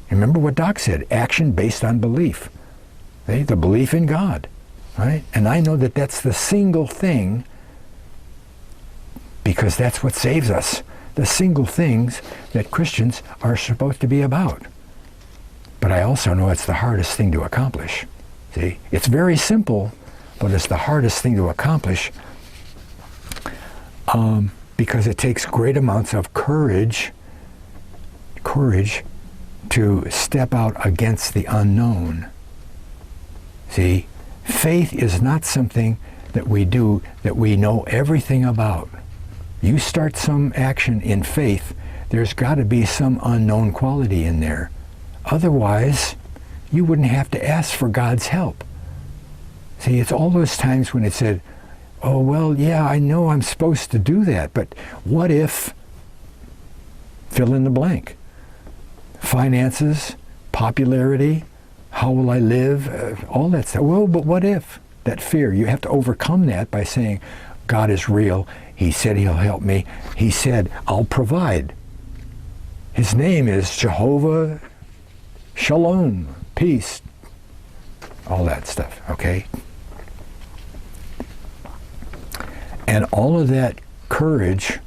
Remember what Doc said, action based on belief. Okay? The belief in God. Right? And I know that that's the single thing, because that's what saves us. The single things that Christians are supposed to be about. But I also know it's the hardest thing to accomplish. See? It's very simple, but it's the hardest thing to accomplish, because it takes great amounts of courage to step out against the unknown. See? Faith is not something that we do that we know everything about. You start some action in faith, there's got to be some unknown quality in there. Otherwise, you wouldn't have to ask for God's help. See, it's all those times when it said, oh, well, yeah, I know I'm supposed to do that, but what if, fill in the blank. Finances, popularity, how will I live? All that stuff. Well, but what if? That fear. You have to overcome that by saying, God is real. He said he'll help me. He said, I'll provide. His name is Jehovah Shalom, peace. All that stuff, okay? And all of that courage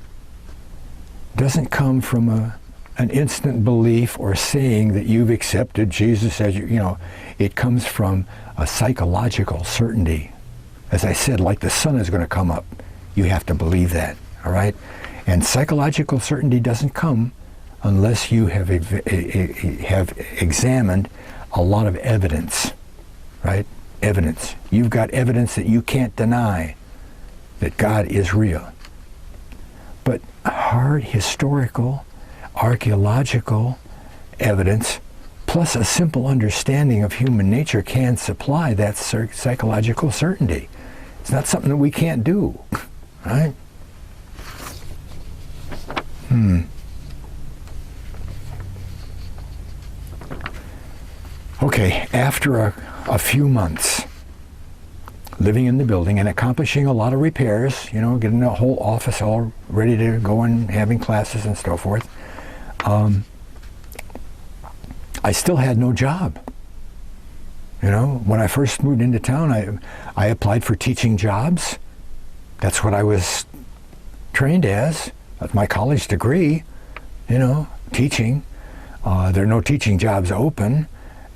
doesn't come from an instant belief or saying that you've accepted Jesus as you know, it comes from a psychological certainty. As I said, like the sun is going to come up, you have to believe that, all right? And psychological certainty doesn't come unless you have examined a lot of evidence, right? Evidence. You've got evidence that you can't deny that God is real. But hard historical, archaeological evidence, plus a simple understanding of human nature, can supply that psychological certainty. It's not something that we can't do, right? Okay, after a few months living in the building and accomplishing a lot of repairs, getting the whole office all ready to go and having classes and so forth, I still had no job. When I first moved into town, I applied for teaching jobs. That's what I was trained as. That's my college degree, teaching. There are no teaching jobs open,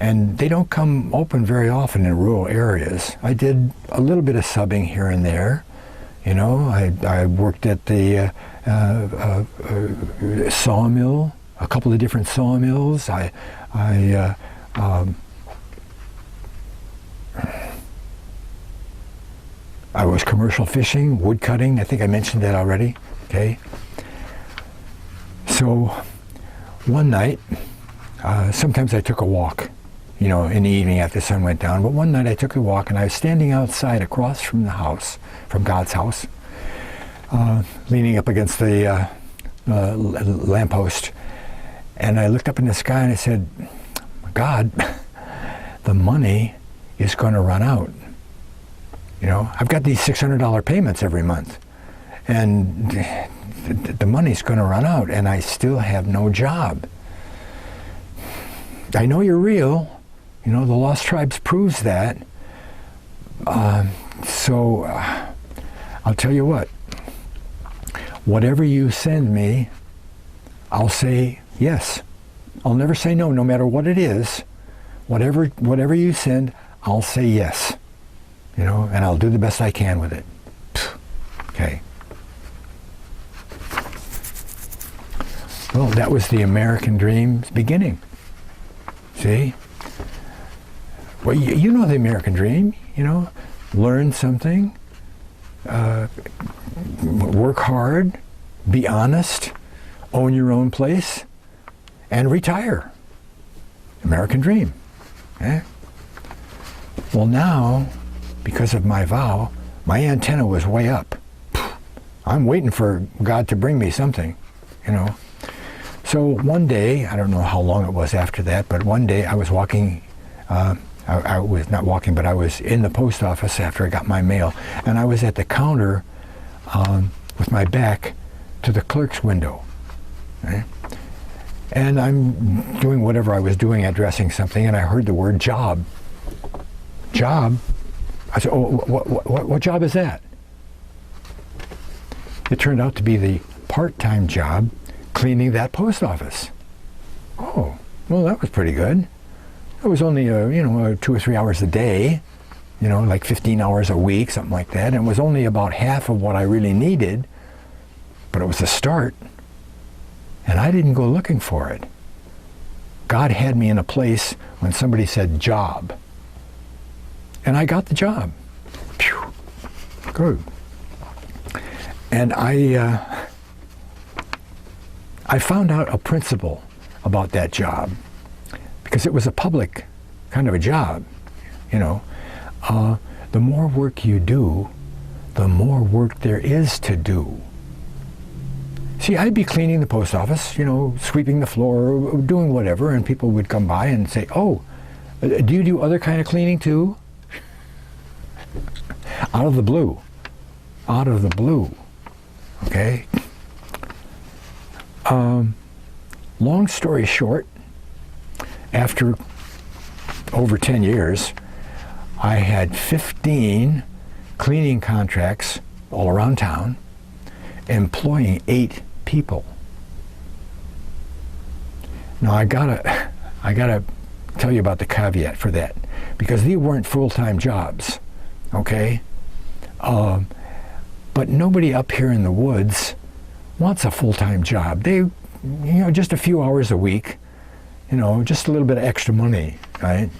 and they don't come open very often in rural areas. I did a little bit of subbing here and there. I worked at the sawmill, a couple of different sawmills. I was commercial fishing, wood cutting. I think I mentioned that already. Okay. So one night, sometimes I took a walk, in the evening after the sun went down. But one night I took a walk, and I was standing outside across from the house, from God's house, leaning up against the lamppost. And I looked up in the sky and I said, God, the money is going to run out. I've got these $600 payments every month, and the money's going to run out, and I still have no job. I know you're real. The Lost Tribes proves that. So I'll tell you what. Whatever you send me, I'll say yes. I'll never say no, no matter what it is. Whatever you send, I'll say yes. And I'll do the best I can with it. Okay. Well, that was the American dream's beginning. See? Well, you know the American dream, learn something, work hard, be honest, own your own place, and retire. American dream. Eh? Well, now, because of my vow, my antenna was way up. I'm waiting for God to bring me something, So one day, I don't know how long it was after that, but one day I was walking, I was not walking, but I was in the post office after I got my mail, and I was at the counter with my back to the clerk's window. Right? And I'm doing whatever I was doing, addressing something, and I heard the word job. Job? I said, oh, what job is that? It turned out to be the part-time job cleaning that post office. Oh, well, that was pretty good. It was only, 2 or 3 hours a day, like 15 hours a week, something like that. And it was only about half of what I really needed, but it was a start. And I didn't go looking for it. God had me in a place when somebody said job. And I got the job. Phew. Good. And I found out a principle about that job, because it was a public kind of a job. The more work you do, the more work there is to do. See, I'd be cleaning the post office, sweeping the floor, doing whatever, and people would come by and say, oh, do you do other kind of cleaning too? Out of the blue. Out of the blue. Okay? Long story short, after over 10 years, I had 15 cleaning contracts all around town, employing 8 people. Now I gotta tell you about the caveat for that, because these weren't full-time jobs, okay? But nobody up here in the woods wants a full-time job. They, just a few hours a week, just a little bit of extra money, right?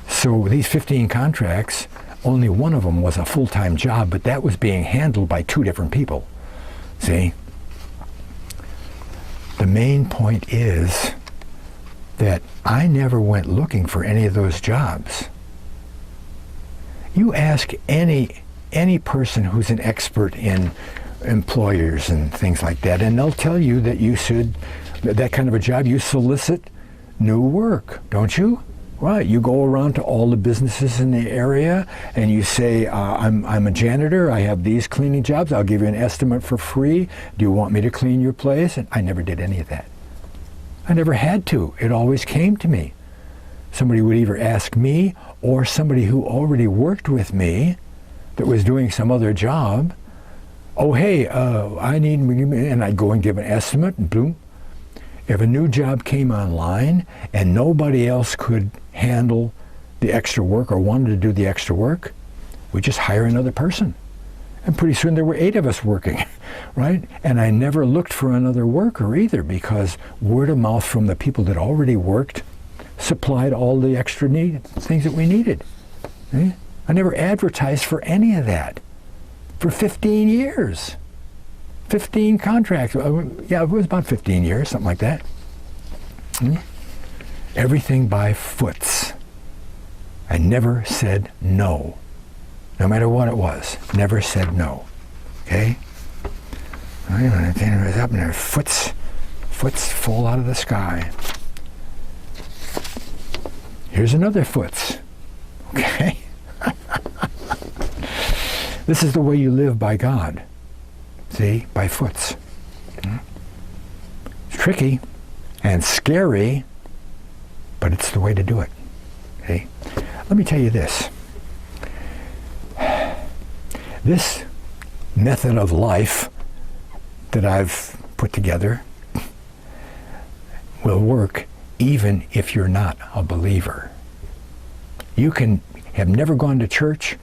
So these 15 contracts, only one of them was a full-time job, but that was being handled by 2 different people. See? The main point is that I never went looking for any of those jobs. You ask any person who's an expert in employers and things like that, and they'll tell you that you should, that kind of a job, you solicit new work, don't you? Right, you go around to all the businesses in the area and you say, I'm a janitor, I have these cleaning jobs, I'll give you an estimate for free. Do you want me to clean your place? And I never did any of that. I never had to. It always came to me. Somebody would either ask me or somebody who already worked with me that was doing some other job, oh hey, I need, and I'd go and give an estimate and boom. If a new job came online and nobody else could handle the extra work or wanted to do the extra work, we'd just hire another person. And pretty soon there were 8 of us working, right? And I never looked for another worker either, because word of mouth from the people that already worked supplied all the extra things that we needed. Eh? I never advertised for any of that for 15 years. 15 contracts. Yeah, it was about 15 years, something like that. Everything by foots. I never said no. No matter what it was. Never said no. Okay? It was up there. Foots fall out of the sky. Here's another foots. Okay? This is the way you live by God. See, by foots. It's tricky and scary, but it's the way to do it. Okay? Let me tell you this. This method of life that I've put together will work even if you're not a believer. You can have never gone to church,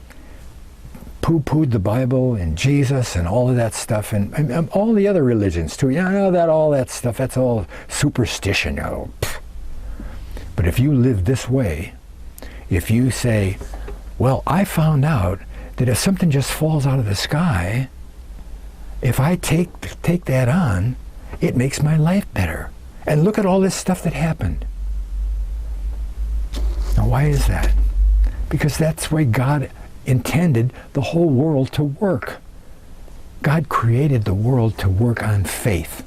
poo-pooed the Bible and Jesus and all of that stuff, and all the other religions too. You know, all that stuff, that's all superstition. You know. But if you live this way, if you say, well, I found out that if something just falls out of the sky, if I take that on, it makes my life better. And look at all this stuff that happened. Now, why is that? Because that's the way God intended the whole world to work. God created the world to work on faith.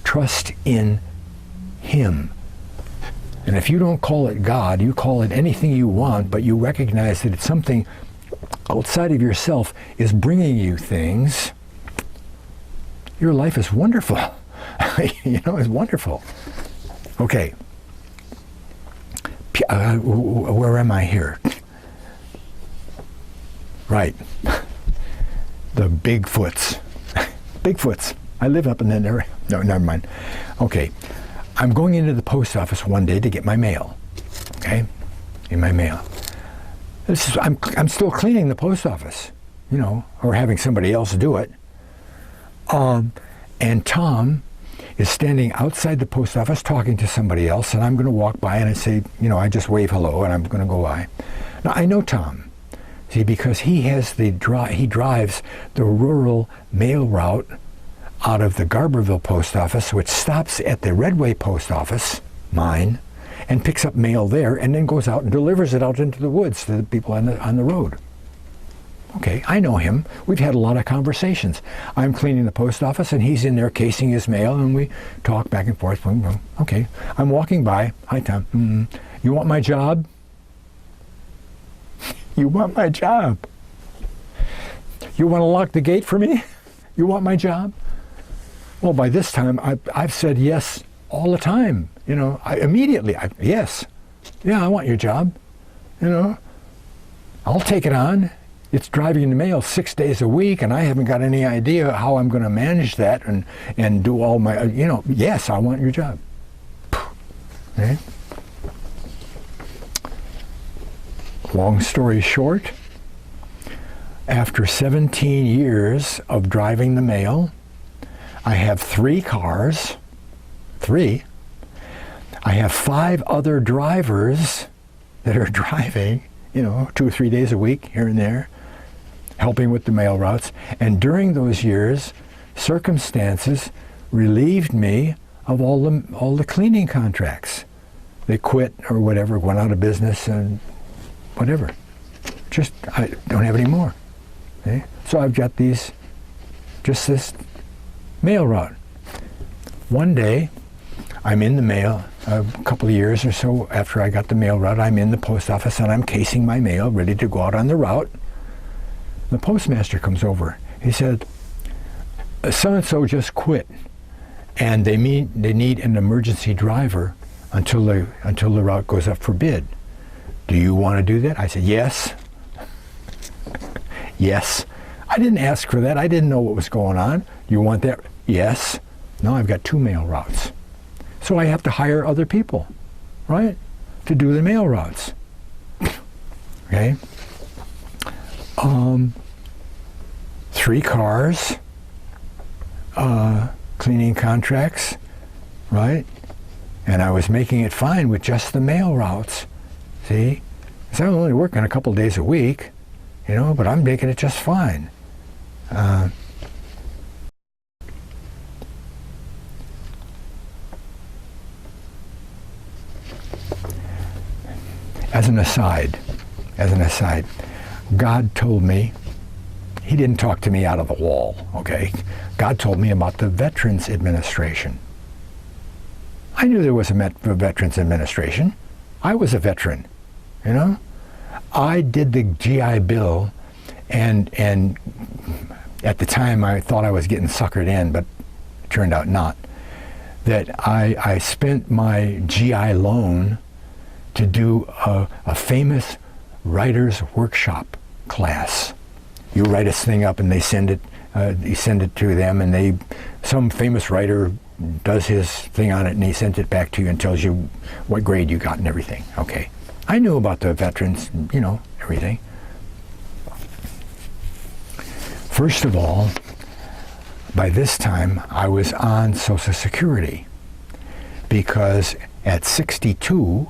Trust in Him. And if you don't call it God, you call it anything you want, but you recognize that it's something outside of yourself is bringing you things, your life is wonderful. You know, it's wonderful. Okay. Where am I here? Right. The Bigfoots. Bigfoots. I live up in that area. No, never mind. Okay. I'm going into the post office one day to get my mail. Okay? In my mail. I'm still cleaning the post office, you know, or having somebody else do it. And Tom is standing outside the post office talking to somebody else, and I'm going to walk by and I say, you know, I just wave hello and I'm going to go by. Now, I know Tom, see, because he has he drives the rural mail route out of the Garberville post office, which stops at the Redway post office, mine, and picks up mail there and then goes out and delivers it out into the woods to the people on the road. Okay, I know him. We've had a lot of conversations. I'm cleaning the post office and he's in there casing his mail and we talk back and forth. Okay, I'm walking by. Hi, Tom. You want my job? You want my job? You want to lock the gate for me? You want my job? Well, by this time, I've said yes all the time. You know, yes. Yeah, I want your job. You know, I'll take it on. It's driving the mail 6 days a week, and I haven't got any idea how I'm going to manage that and do all my, you know, yes, I want your job. Okay? Long story short, after 17 years of driving the mail, I have 3 cars. 3. I have 5 other drivers that are driving, you know, 2 or 3 days a week here and there, helping with the mail routes. And during those years, circumstances relieved me of all the cleaning contracts. They quit or whatever, went out of business and whatever. Just, I don't have any more. Okay? So I've got these just this mail route. One day, I'm in the mail, a couple of years or so after I got the mail route, I'm in the post office and I'm casing my mail, ready to go out on the route. The postmaster comes over. He said, so-and-so just quit, and they need an emergency driver until the route goes up for bid. Do you want to do that? I said, yes. Yes. I didn't ask for that. I didn't know what was going on. You want that? Yes. Now I've got 2 mail routes. So I have to hire other people, right, to do the mail routes. Okay. 3 cars, cleaning contracts, right? And I was making it fine with just the mail routes. See? Because I'm only working a couple days a week, you know, but I'm making it just fine. As an aside, God told me, he didn't talk to me out of the wall, okay? God told me about the Veterans Administration. I knew there was a Veterans Administration. I was a veteran, you know? I did the GI Bill, and at the time I thought I was getting suckered in, but it turned out not. That I spent my GI loan to do a famous writer's workshop class. You write this thing up and they send it, you send it to them, and some famous writer does his thing on it and he sends it back to you and tells you what grade you got and everything. Okay. I knew about the veterans, you know, everything. First of all, by this time I was on Social Security, because at 62,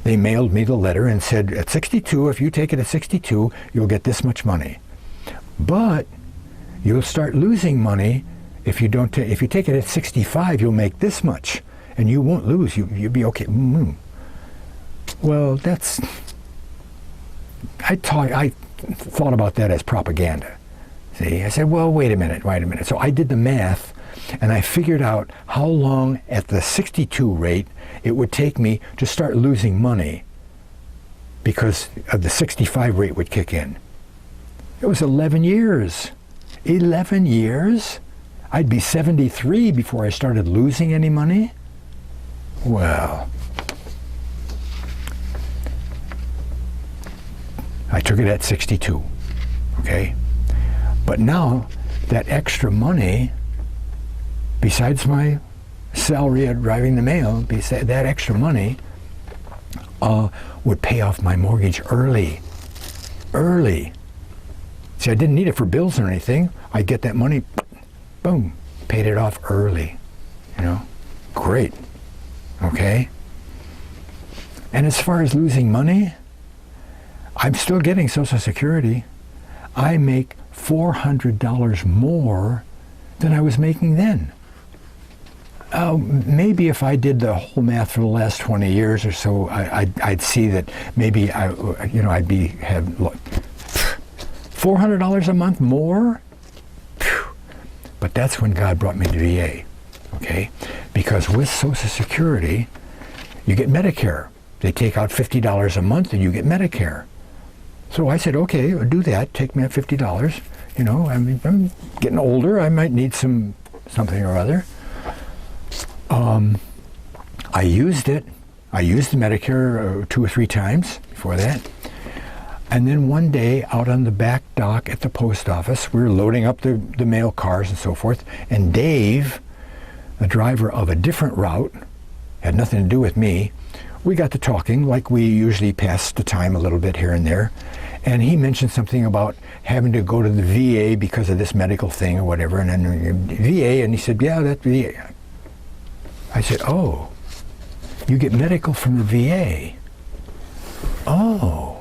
they mailed me the letter and said, at 62, if you take it at 62, you'll get this much money. But you'll start losing money if you don't. If you take it at 65, you'll make this much, and you won't lose. You'll be okay. Well, that's. I thought about that as propaganda. See, I said, well, wait a minute. So I did the math, and I figured out how long at the 62 rate it would take me to start losing money, because of the 65 rate would kick in. It was 11 years. 11 years? I'd be 73 before I started losing any money? Well, I took it at 62, okay? But now, that extra money, besides my salary at driving the mail, that extra money would pay off my mortgage early. See, I didn't need it for bills or anything. I'd get that money, boom, paid it off early. You know, great. Okay? And as far as losing money, I'm still getting Social Security. I make $400 more than I was making then. Maybe if I did the whole math for the last 20 years or so, I'd see that maybe I'd have $400 a month more. Phew. But that's when God brought me to VA, okay? Because with Social Security, you get Medicare. They take out $50 a month and you get Medicare. So I said, okay, I'll do that. Take me at $50. You know, I'm getting older. I might need something or other. I used it. I used the Medicare 2 or 3 times before that. And then one day, out on the back dock at the post office, we were loading up the mail cars and so forth, and Dave, the driver of a different route, had nothing to do with me. We got to talking like we usually pass the time a little bit here and there. And he mentioned something about having to go to the VA because of this medical thing or whatever. And then VA, and he said, yeah, that's VA. I said, oh, you get medical from the VA. Oh.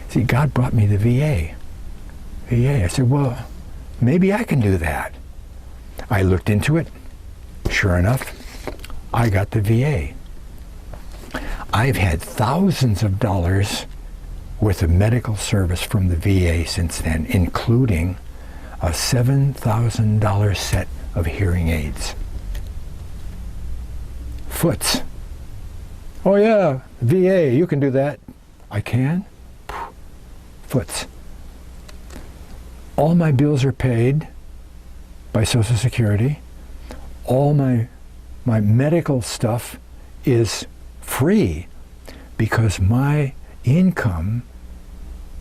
See, God brought me the VA. I said, well, maybe I can do that. I looked into it. Sure enough, I got the VA. I've had thousands of dollars worth of medical service from the VA since then, including a $7,000 set of hearing aids. Foots. Oh yeah, VA, you can do that. I can? Foots. All my bills are paid by Social Security. All my medical stuff is free because my income,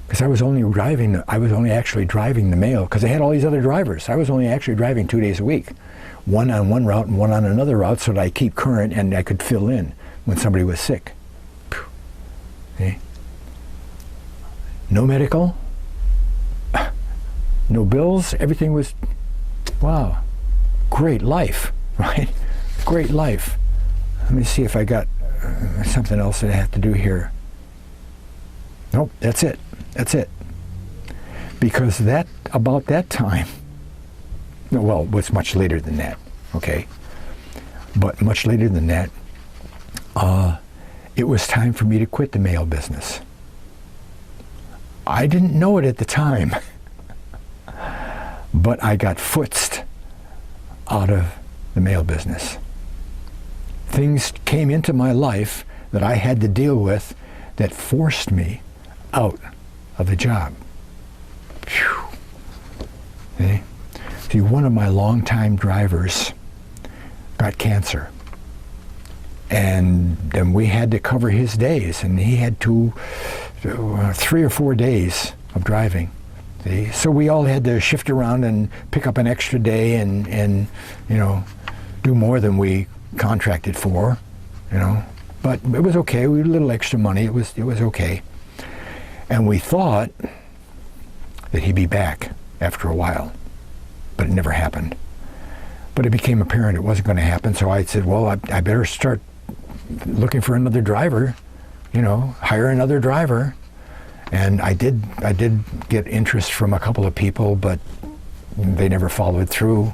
because I was only actually driving the mail because I had all these other drivers. I was only actually driving 2 days a week, one on one route and one on another route, so that I keep current and I could fill in when somebody was sick. Okay. No medical, no bills, everything was, wow, great life, right? Great life. Let me see if I got something else that I have to do here. Nope, that's it. That's it. Because about that time, well, it was much later than that, okay? But much later than that, it was time for me to quit the mail business. I didn't know it at the time, but I got footsed out of the mail business. Things came into my life that I had to deal with that forced me out of the job. Phew. Okay. See, one of my longtime drivers got cancer. And then we had to cover his days, and he had 3 or 4 days of driving. See? So we all had to shift around and pick up an extra day and do more than we contracted for, But it was okay. We had a little extra money. It was okay. And we thought that he'd be back after a while, but it never happened. But it became apparent it wasn't going to happen, so I said, well, I better start looking for another driver, hire another driver. And I did get interest from a couple of people, but they never followed through.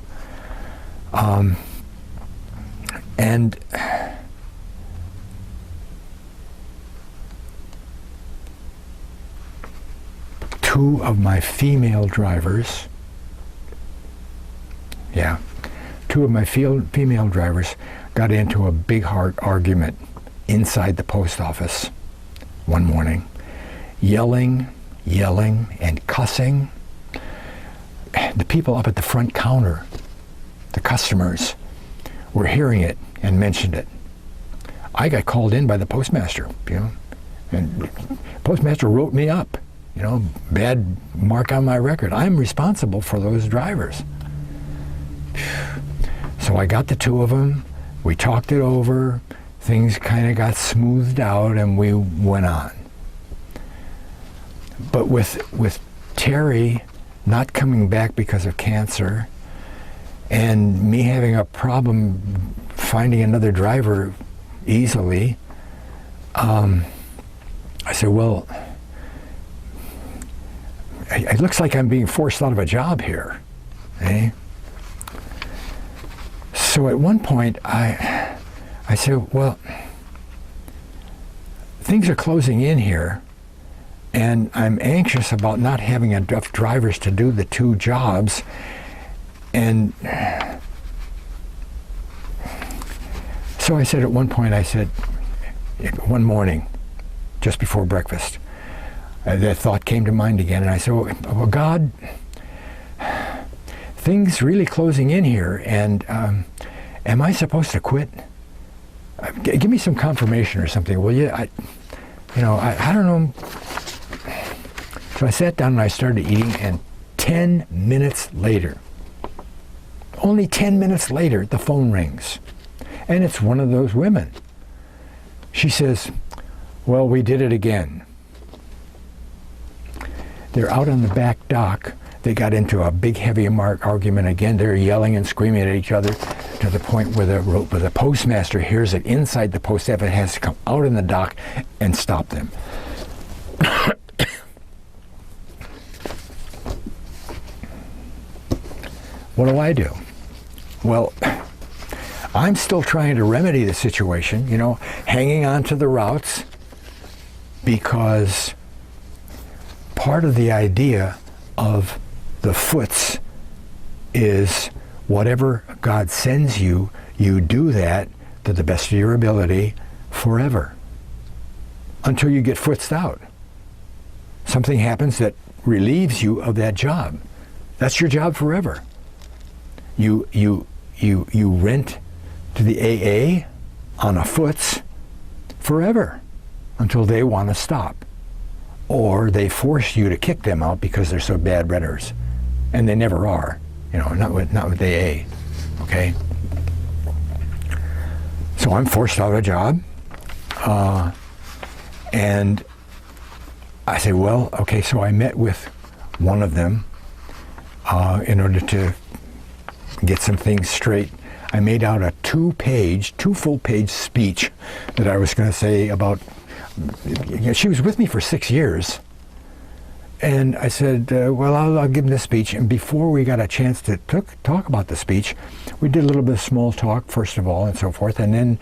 And two of my female drivers got into a big heart argument inside the post office one morning, yelling and cussing. The people up at the front counter, the customers, were hearing it and mentioned it. I got called in by the postmaster, and the postmaster wrote me up, bad mark on my record. I'm responsible for those drivers. So I got the two of them, we talked it over, things kind of got smoothed out, and we went on. But with Terry not coming back because of cancer, and me having a problem finding another driver easily, I said, well, it looks like I'm being forced out of a job here. Eh? So at one point, I said, well, things are closing in here, and I'm anxious about not having enough drivers to do the two jobs. And so I said at one point, one morning, just before breakfast, that thought came to mind again, and I said, well, God, things really closing in here, and am I supposed to quit? Give me some confirmation or something, will you? I don't know. So I sat down and I started eating, and 10 minutes later, only 10 minutes later, the phone rings. And it's one of those women. She says, well, we did it again. They're out on the back dock. They got into a big, heavy argument again. They're yelling and screaming at each other to the point where the postmaster hears it inside the post office, has to come out in the dock and stop them. What do? Well, I'm still trying to remedy the situation, hanging on to the routes, because part of the idea of the foots is whatever God sends you, you do that to the best of your ability forever until you get footsed out. Something happens that relieves you of that job. That's your job forever. You rent to the AA on a foots forever until they want to stop. Or they force you to kick them out because they're so bad renters. And they never are. Not with AA. Okay? So I'm forced out of a job. And I say, well, okay, so I met with one of them in order to get some things straight. I made out a two full-page speech that I was going to say about, she was with me for 6 years. And I said, well, I'll give them this speech. And before we got a chance to talk about the speech, we did a little bit of small talk, first of all, and so forth. And then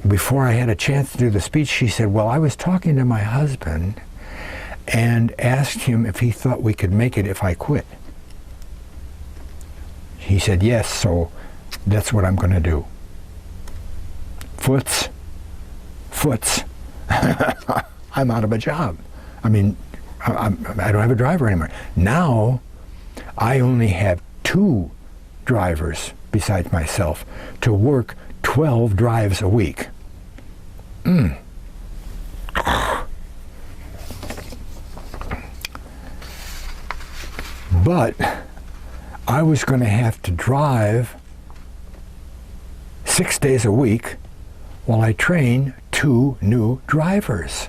before I had a chance to do the speech, she said, well, I was talking to my husband and asked him if he thought we could make it if I quit. He said, yes, so that's what I'm going to do. Foots. I'm out of a job. I mean, I don't have a driver anymore. Now, I only have 2 drivers besides myself to work 12 drives a week. But I was going to have to drive 6 days a week while I train 2 new drivers.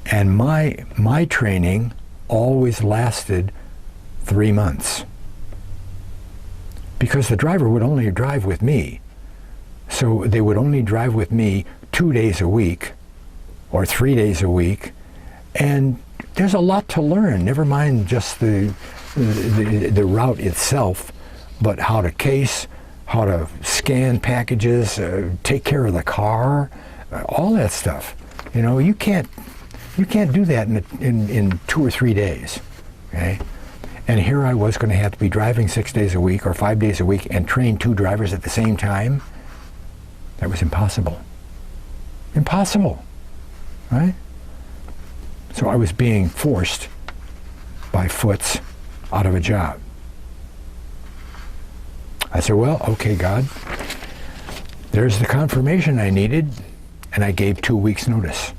And my training always lasted 3 months. Because the driver would only drive with me. So they would only drive with me 2 days a week or 3 days a week. And there's a lot to learn, never mind just the route itself, but how to case, how to scan packages, take care of the car, all that stuff. You can't do that in 2 or 3 days, okay? And here I was going to have to be driving 6 days a week or 5 days a week and train 2 drivers at the same time. That was impossible. Impossible, right? So I was being forced by foots out of a job. I said, well, okay, God, there's the confirmation I needed, and I gave 2 weeks' notice.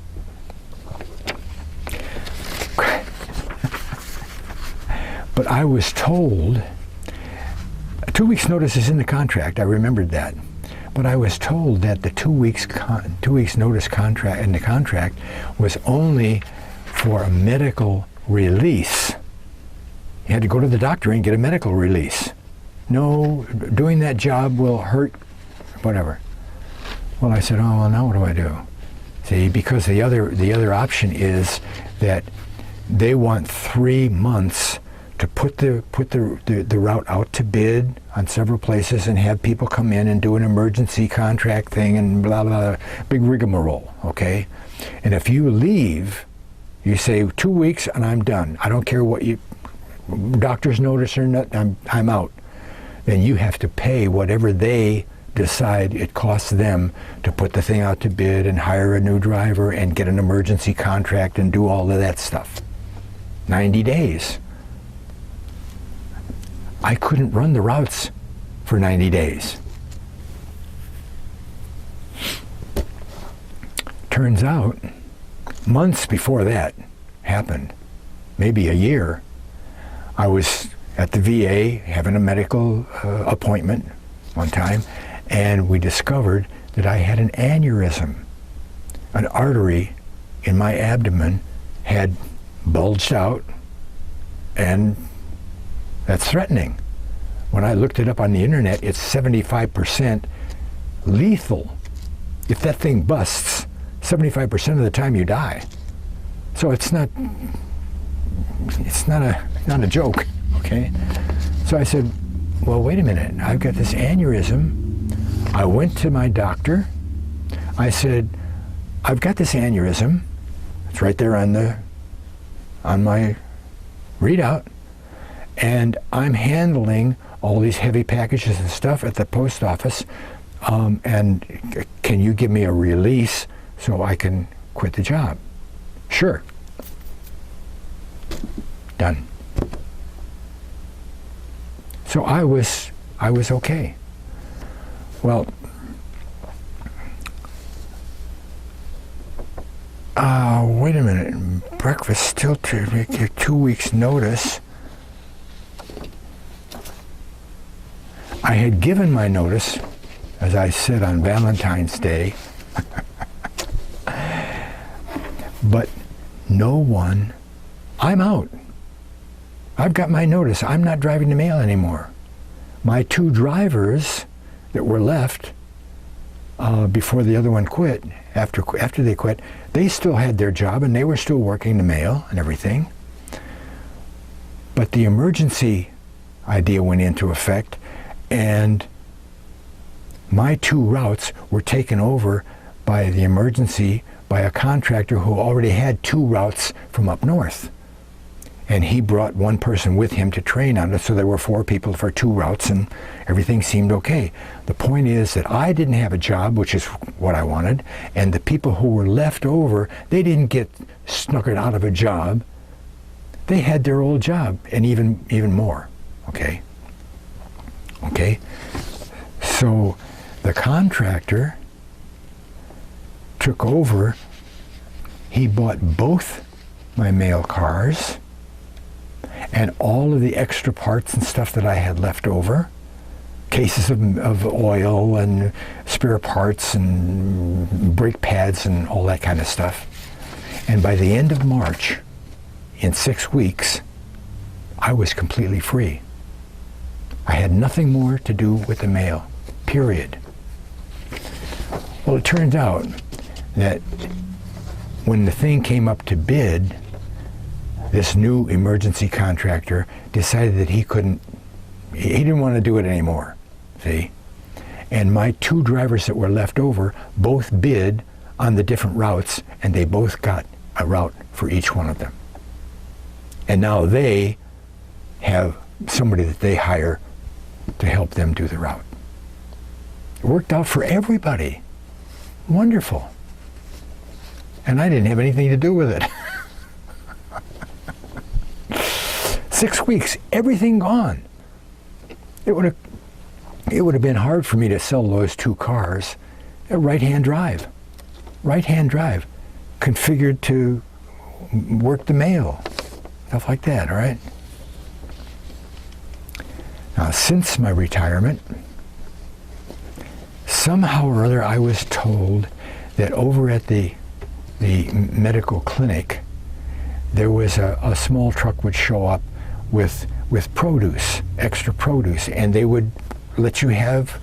But I was told, 2 weeks' notice is in the contract, I remembered that. But I was told that the 2 weeks notice contract in the contract was only for a medical release. You had to go to the doctor and get a medical release. No, doing that job will hurt, whatever. Well, I said, oh, well, now what do I do? See, because the other option is that they want 3 months to put the route out to bid on several places and have people come in and do an emergency contract thing and blah, blah, blah, big rigmarole, okay? And if you leave, you say 2 weeks and I'm done. I don't care what doctor's notice or not, I'm out. Then you have to pay whatever they decide it costs them to put the thing out to bid and hire a new driver and get an emergency contract and do all of that stuff. 90 days. I couldn't run the routes for 90 days. Turns out, months before that happened, maybe a year, I was at the VA having a medical appointment one time, and we discovered that I had an aneurysm. An artery in my abdomen had bulged out, and that's threatening. When I looked it up on the internet, it's 75% lethal. If that thing busts, 75% of the time you die. So it's not a joke, okay? So I said, well, wait a minute, I've got this aneurysm. I went to my doctor. I said, I've got this aneurysm. It's right there on the on my readout, and I'm handling all these heavy packages and stuff at the post office, and can you give me a release so I can quit the job? Sure. Done. So I was okay. Well, wait a minute. Breakfast still to make 2 weeks' notice. I had given my notice, as I said, on Valentine's Day, but no one. I'm out. I've got my notice. I'm not driving the mail anymore. My 2 drivers that were left before the other one quit, after they quit, they still had their job and they were still working the mail and everything. But the emergency idea went into effect, and my 2 routes were taken over by the emergency by a contractor who already had 2 routes from up north. And he brought 1 person with him to train on it, so there were 4 people for 2 routes, and everything seemed okay. The point is that I didn't have a job, which is what I wanted, and the people who were left over, they didn't get snookered out of a job. They had their old job, and even more, okay? Okay? So the contractor took over. He bought both my mail cars and all of the extra parts and stuff that I had left over, cases of oil and spare parts and brake pads and all that kind of stuff. And by the end of March, in 6 weeks, I was completely free. I had nothing more to do with the mail, period. Well, it turns out that when the thing came up to bid, this new emergency contractor decided that he didn't want to do it anymore, see? And my 2 drivers that were left over both bid on the different routes, and they both got a route for each one of them. And now they have somebody that they hire to help them do the route. It worked out for everybody. Wonderful. And I didn't have anything to do with it. 6 weeks, everything gone. It would have been hard for me to sell those 2 cars. A right-hand drive, configured to work the mail, stuff like that. All right. Now, since my retirement, somehow or other, I was told that over at the medical clinic, there was a small truck would show up with produce, extra produce, and they would let you have,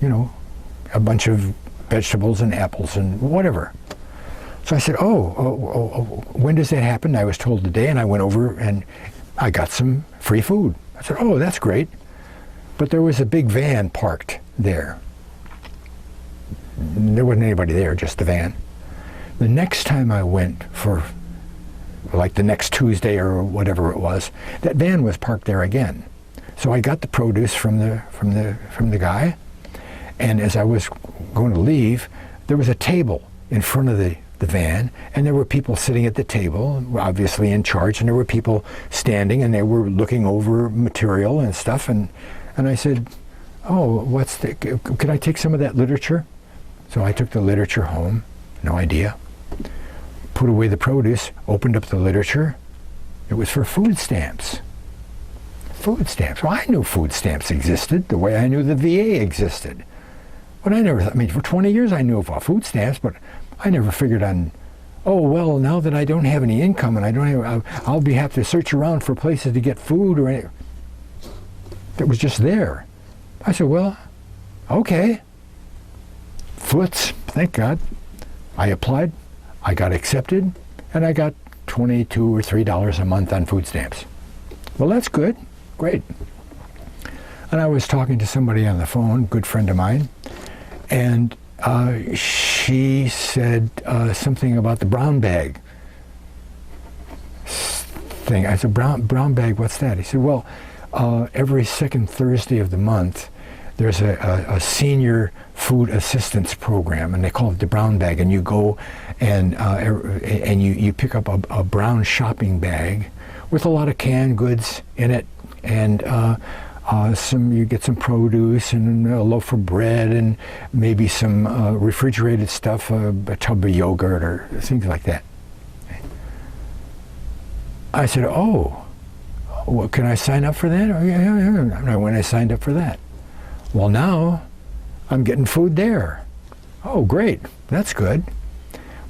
a bunch of vegetables and apples and whatever. So I said, when does that happen? I was told today, and I went over and I got some free food. I said, oh, that's great. But there was a big van parked there. There wasn't anybody there, just the van. The next time I went for, like the next Tuesday or whatever it was, that van was parked there again. So I got the produce from the guy, and as I was going to leave, there was a table in front of the van, and there were people sitting at the table, obviously in charge, and there were people standing, and they were looking over material and stuff, and I said, oh, could I take some of that literature? So I took the literature home, no idea. Put away the produce, opened up the literature. It was for food stamps. Food stamps. Well, I knew food stamps existed the way I knew the VA existed. But for 20 years I knew about food stamps, but I never figured on, oh, well, now that I don't have any income and I'll have to search around for places to get food or anything. It was just there. I said, well, okay. Foots, thank God. I applied. I got accepted, and I got $22 or $3 a month on food stamps. Well, that's good. Great. And I was talking to somebody on the phone, a good friend of mine, and she said something about the brown bag thing. I said, brown bag, what's that? He said, well, every second Thursday of the month, there's a senior food assistance program, and they call it the brown bag. And you go and you pick up a brown shopping bag with a lot of canned goods in it, and you get some produce and a loaf of bread and maybe some refrigerated stuff, a tub of yogurt or things like that. I said, oh, well, can I sign up for that? Oh, yeah. When I signed up for that. Well, now I'm getting food there. Oh, great, that's good.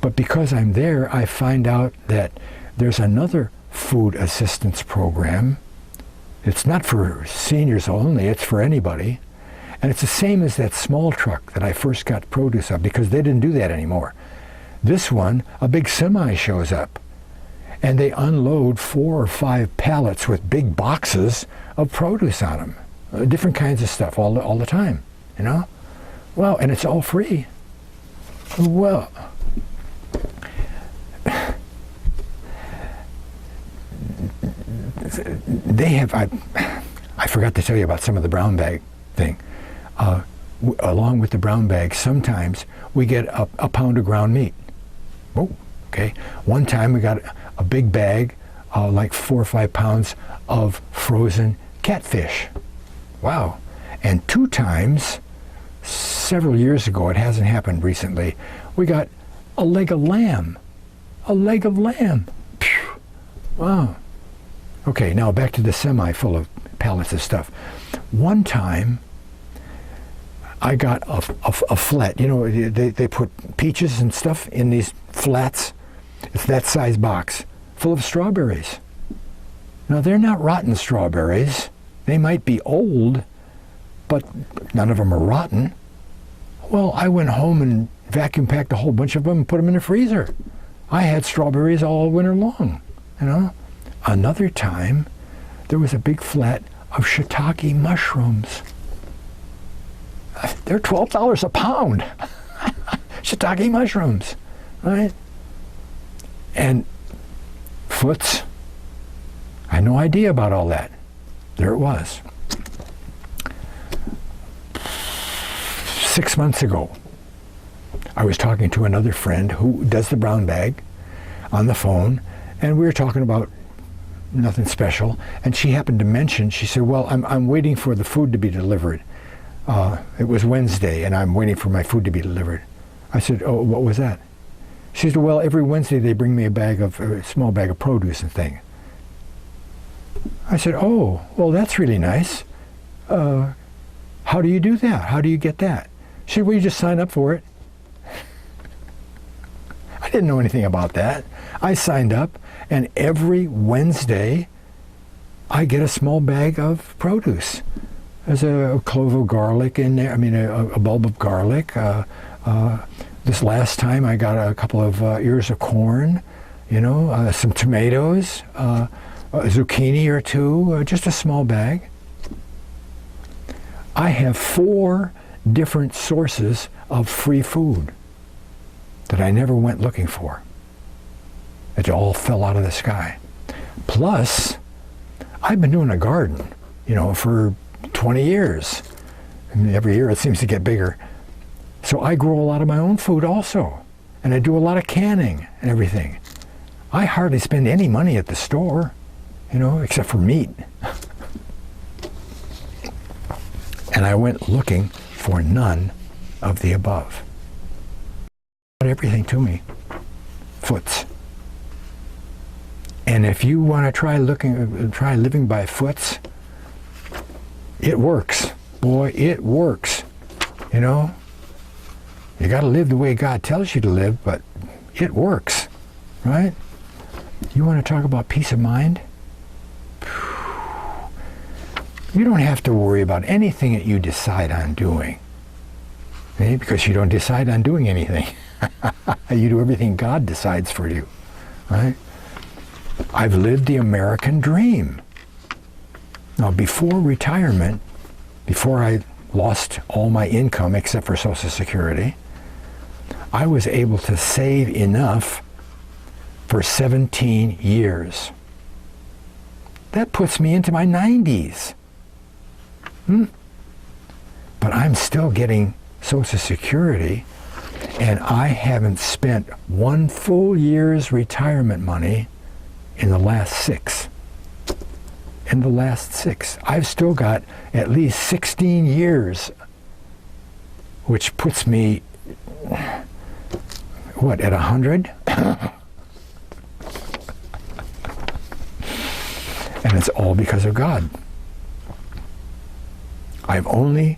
But because I'm there, I find out that there's another food assistance program. It's not for seniors only, it's for anybody. And it's the same as that small truck that I first got produce of, because they didn't do that anymore. This one, a big semi shows up, and they unload 4 or 5 pallets with big boxes of produce on them. Different kinds of stuff all the time, you know? Well, and it's all free. Well, they have, I forgot to tell you about some of the brown bag thing. Along with the brown bag, sometimes we get a pound of ground meat. Oh, okay. One time we got a big bag, like 4 or 5 pounds of frozen catfish. Wow. And 2 times, several years ago, it hasn't happened recently, we got a leg of lamb. A leg of lamb. Phew. Wow. Okay, now back to the semi full of pallets of stuff. One time, I got a flat. You know, they put peaches and stuff in these flats. It's that size box, full of strawberries. Now, they're not rotten strawberries. They might be old, but none of them are rotten. Well, I went home and vacuum packed a whole bunch of them and put them in the freezer. I had strawberries all winter long, you know. Another time, there was a big flat of shiitake mushrooms. They're $12 a pound. Shiitake mushrooms, right? And foots, I had no idea about all that. There it was. 6 months ago, I was talking to another friend who does the brown bag on the phone, and we were talking about nothing special, and she happened to mention, she said, well, I'm waiting for the food to be delivered. It was Wednesday, and I'm waiting for my food to be delivered. I said, oh, what was that? She said, well, every Wednesday they bring me a small bag of produce and thing. I said, oh, well, that's really nice. How do you do that? How do you get that? She said, well, you just sign up for it. I didn't know anything about that. I signed up, and every Wednesday I get a small bag of produce. There's a clove of garlic in there, a bulb of garlic. This last time I got a couple of ears of corn, some tomatoes, a zucchini or 2, just a small bag. I have 4 different sources of free food that I never went looking for. It all fell out of the sky. Plus, I've been doing a garden, for 20 years. And every year it seems to get bigger. So I grow a lot of my own food also. And I do a lot of canning and everything. I hardly spend any money at the store, except for meat. And I went looking for none of the above. Brought everything to me. Foots. And if you want to try living by foots, it works. Boy, it works. You got to live the way God tells you to live, but it works, right? You want to talk about peace of mind? You don't have to worry about anything that you decide on doing, okay? Because you don't decide on doing anything. You do everything God decides for you, right? I've lived the American dream. Now, before retirement, before I lost all my income except for Social Security, I was able to save enough for 17 years. That puts me into my 90s. But I'm still getting Social Security, and I haven't spent one full year's retirement money in the last 6. In the last 6. I've still got at least 16 years, which puts me, what, at 100? And it's all because of God. I've only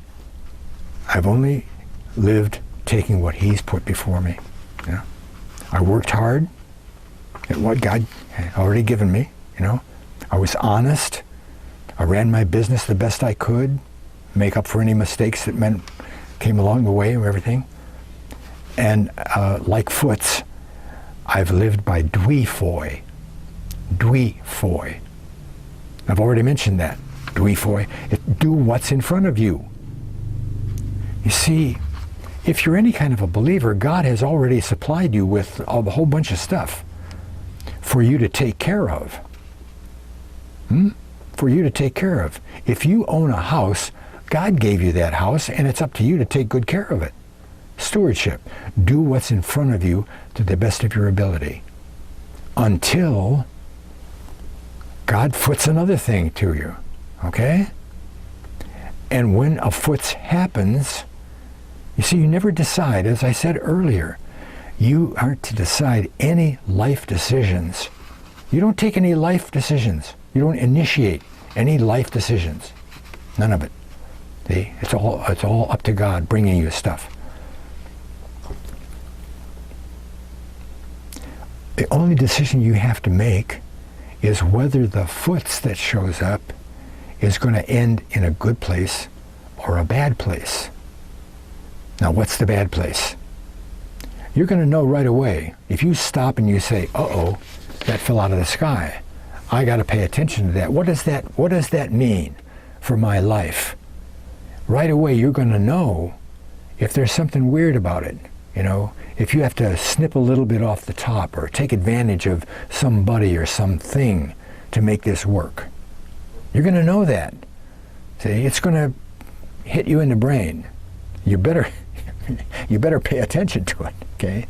lived taking what He's put before me. Yeah. I worked hard at what God had already given me. I was honest. I ran my business the best I could, make up for any mistakes that came along the way and everything. And like Foots, I've lived by DWIFOY. DWIFOY. I've already mentioned that. DWIFOY. Do what's in front of you. You see, if you're any kind of a believer, God has already supplied you with a whole bunch of stuff for you to take care of. For you to take care of. If you own a house, God gave you that house, and it's up to you to take good care of it. Stewardship. Do what's in front of you to the best of your ability. Until God foots another thing to you. Okay? And when a foots happens, you see, you never decide. As I said earlier, you aren't to decide any life decisions. You don't take any life decisions. You don't initiate any life decisions. None of it. See? It's all up to God bringing you stuff. The only decision you have to make is whether the foots that shows up is going to end in a good place or a bad place. Now, what's the bad place? You're going to know right away. If you stop and you say, uh-oh, that fell out of the sky. I got to pay attention to that. What does that mean for my life? Right away, you're going to know if there's something weird about it. If you have to snip a little bit off the top or take advantage of somebody or something to make this work. You're going to know that. See, it's going to hit you in the brain. You better pay attention to it, okay?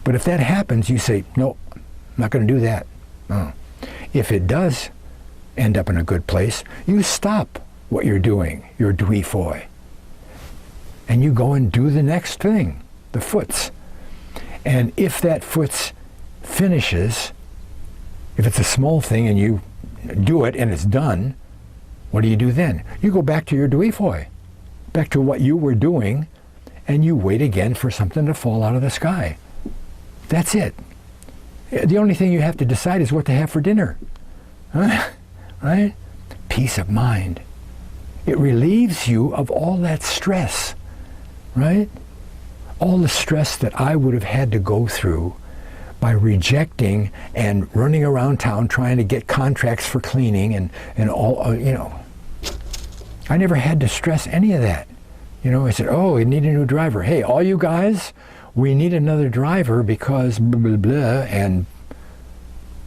But if that happens, you say, nope, I'm not going to do that. Oh. If it does end up in a good place, you stop what you're doing, your DWIFOY, and you go and do the next thing, the foots. And if that foots finishes, if it's a small thing and you do it and it's done, what do you do then? You go back to your DWIFOY, back to what you were doing, and you wait again for something to fall out of the sky. That's it. The only thing you have to decide is what to have for dinner. Huh? Right? Peace of mind. It relieves you of all that stress, right? All the stress that I would have had to go through by rejecting and running around town trying to get contracts for cleaning and all, I never had to stress any of that. I said, oh, we need a new driver. Hey, all you guys, we need another driver because blah, blah, blah, and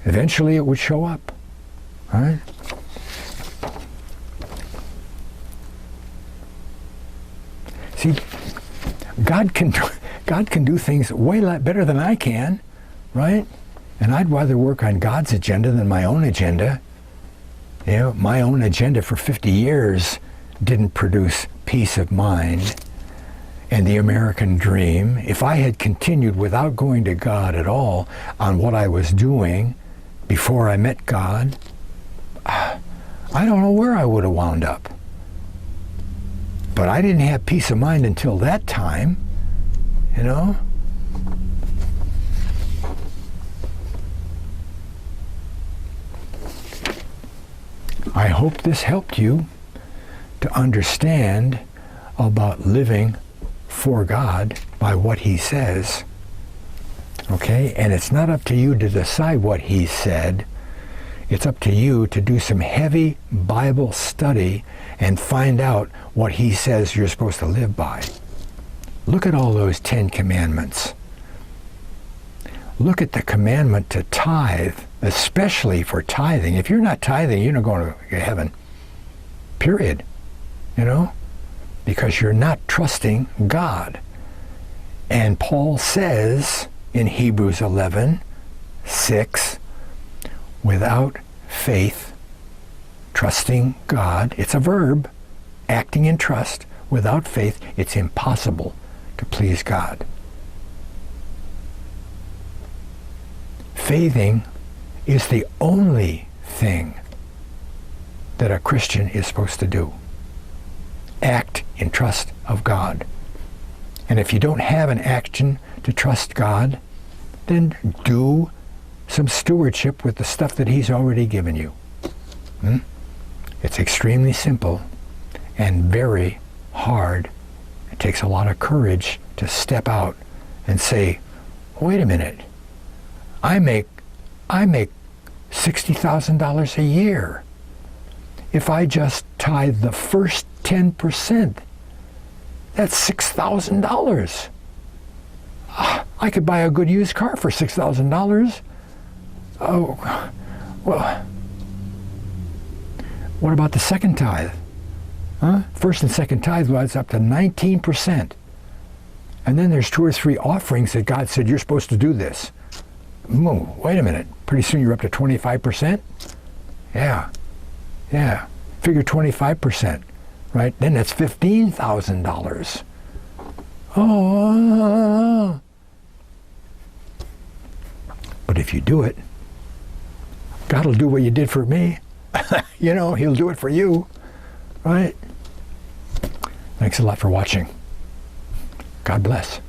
eventually it would show up. All right? See, God can do things way better than I can, right? And I'd rather work on God's agenda than my own agenda. My own agenda for 50 years didn't produce peace of mind and the American dream. If I had continued without going to God at all on what I was doing before I met God, I don't know where I would have wound up. But I didn't have peace of mind until that time, I hope this helped you to understand about living for God by what He says. Okay? And it's not up to you to decide what He said. It's up to you to do some heavy Bible study and find out what He says you're supposed to live by. Look at all those 10 commandments. Look at the commandment to tithe especially for tithing. If you're not tithing, you're not going to heaven. Period. You know? Because you're not trusting God. And Paul says in Hebrews 11:6, without faith, trusting God, it's a verb, acting in trust, without faith, it's impossible to please God. Faithing is the only thing that a Christian is supposed to do. Act in trust of God. And if you don't have an action to trust God, then do some stewardship with the stuff that He's already given you. It's extremely simple and very hard. It takes a lot of courage to step out and say, wait a minute, I make $60,000 a year. If I just tithe the first 10%, that's $6,000. I could buy a good used car for $6,000. Oh, well, what about the second tithe? First and second tithe was up to 19%. And then there's 2 or 3 offerings that God said, you're supposed to do this. Wait a minute. Pretty soon you're up to 25%? Yeah. Figure 25%, right? Then that's $15,000. Oh. But if you do it, God will do what you did for me. You know, He'll do it for you, right? Thanks a lot for watching. God bless.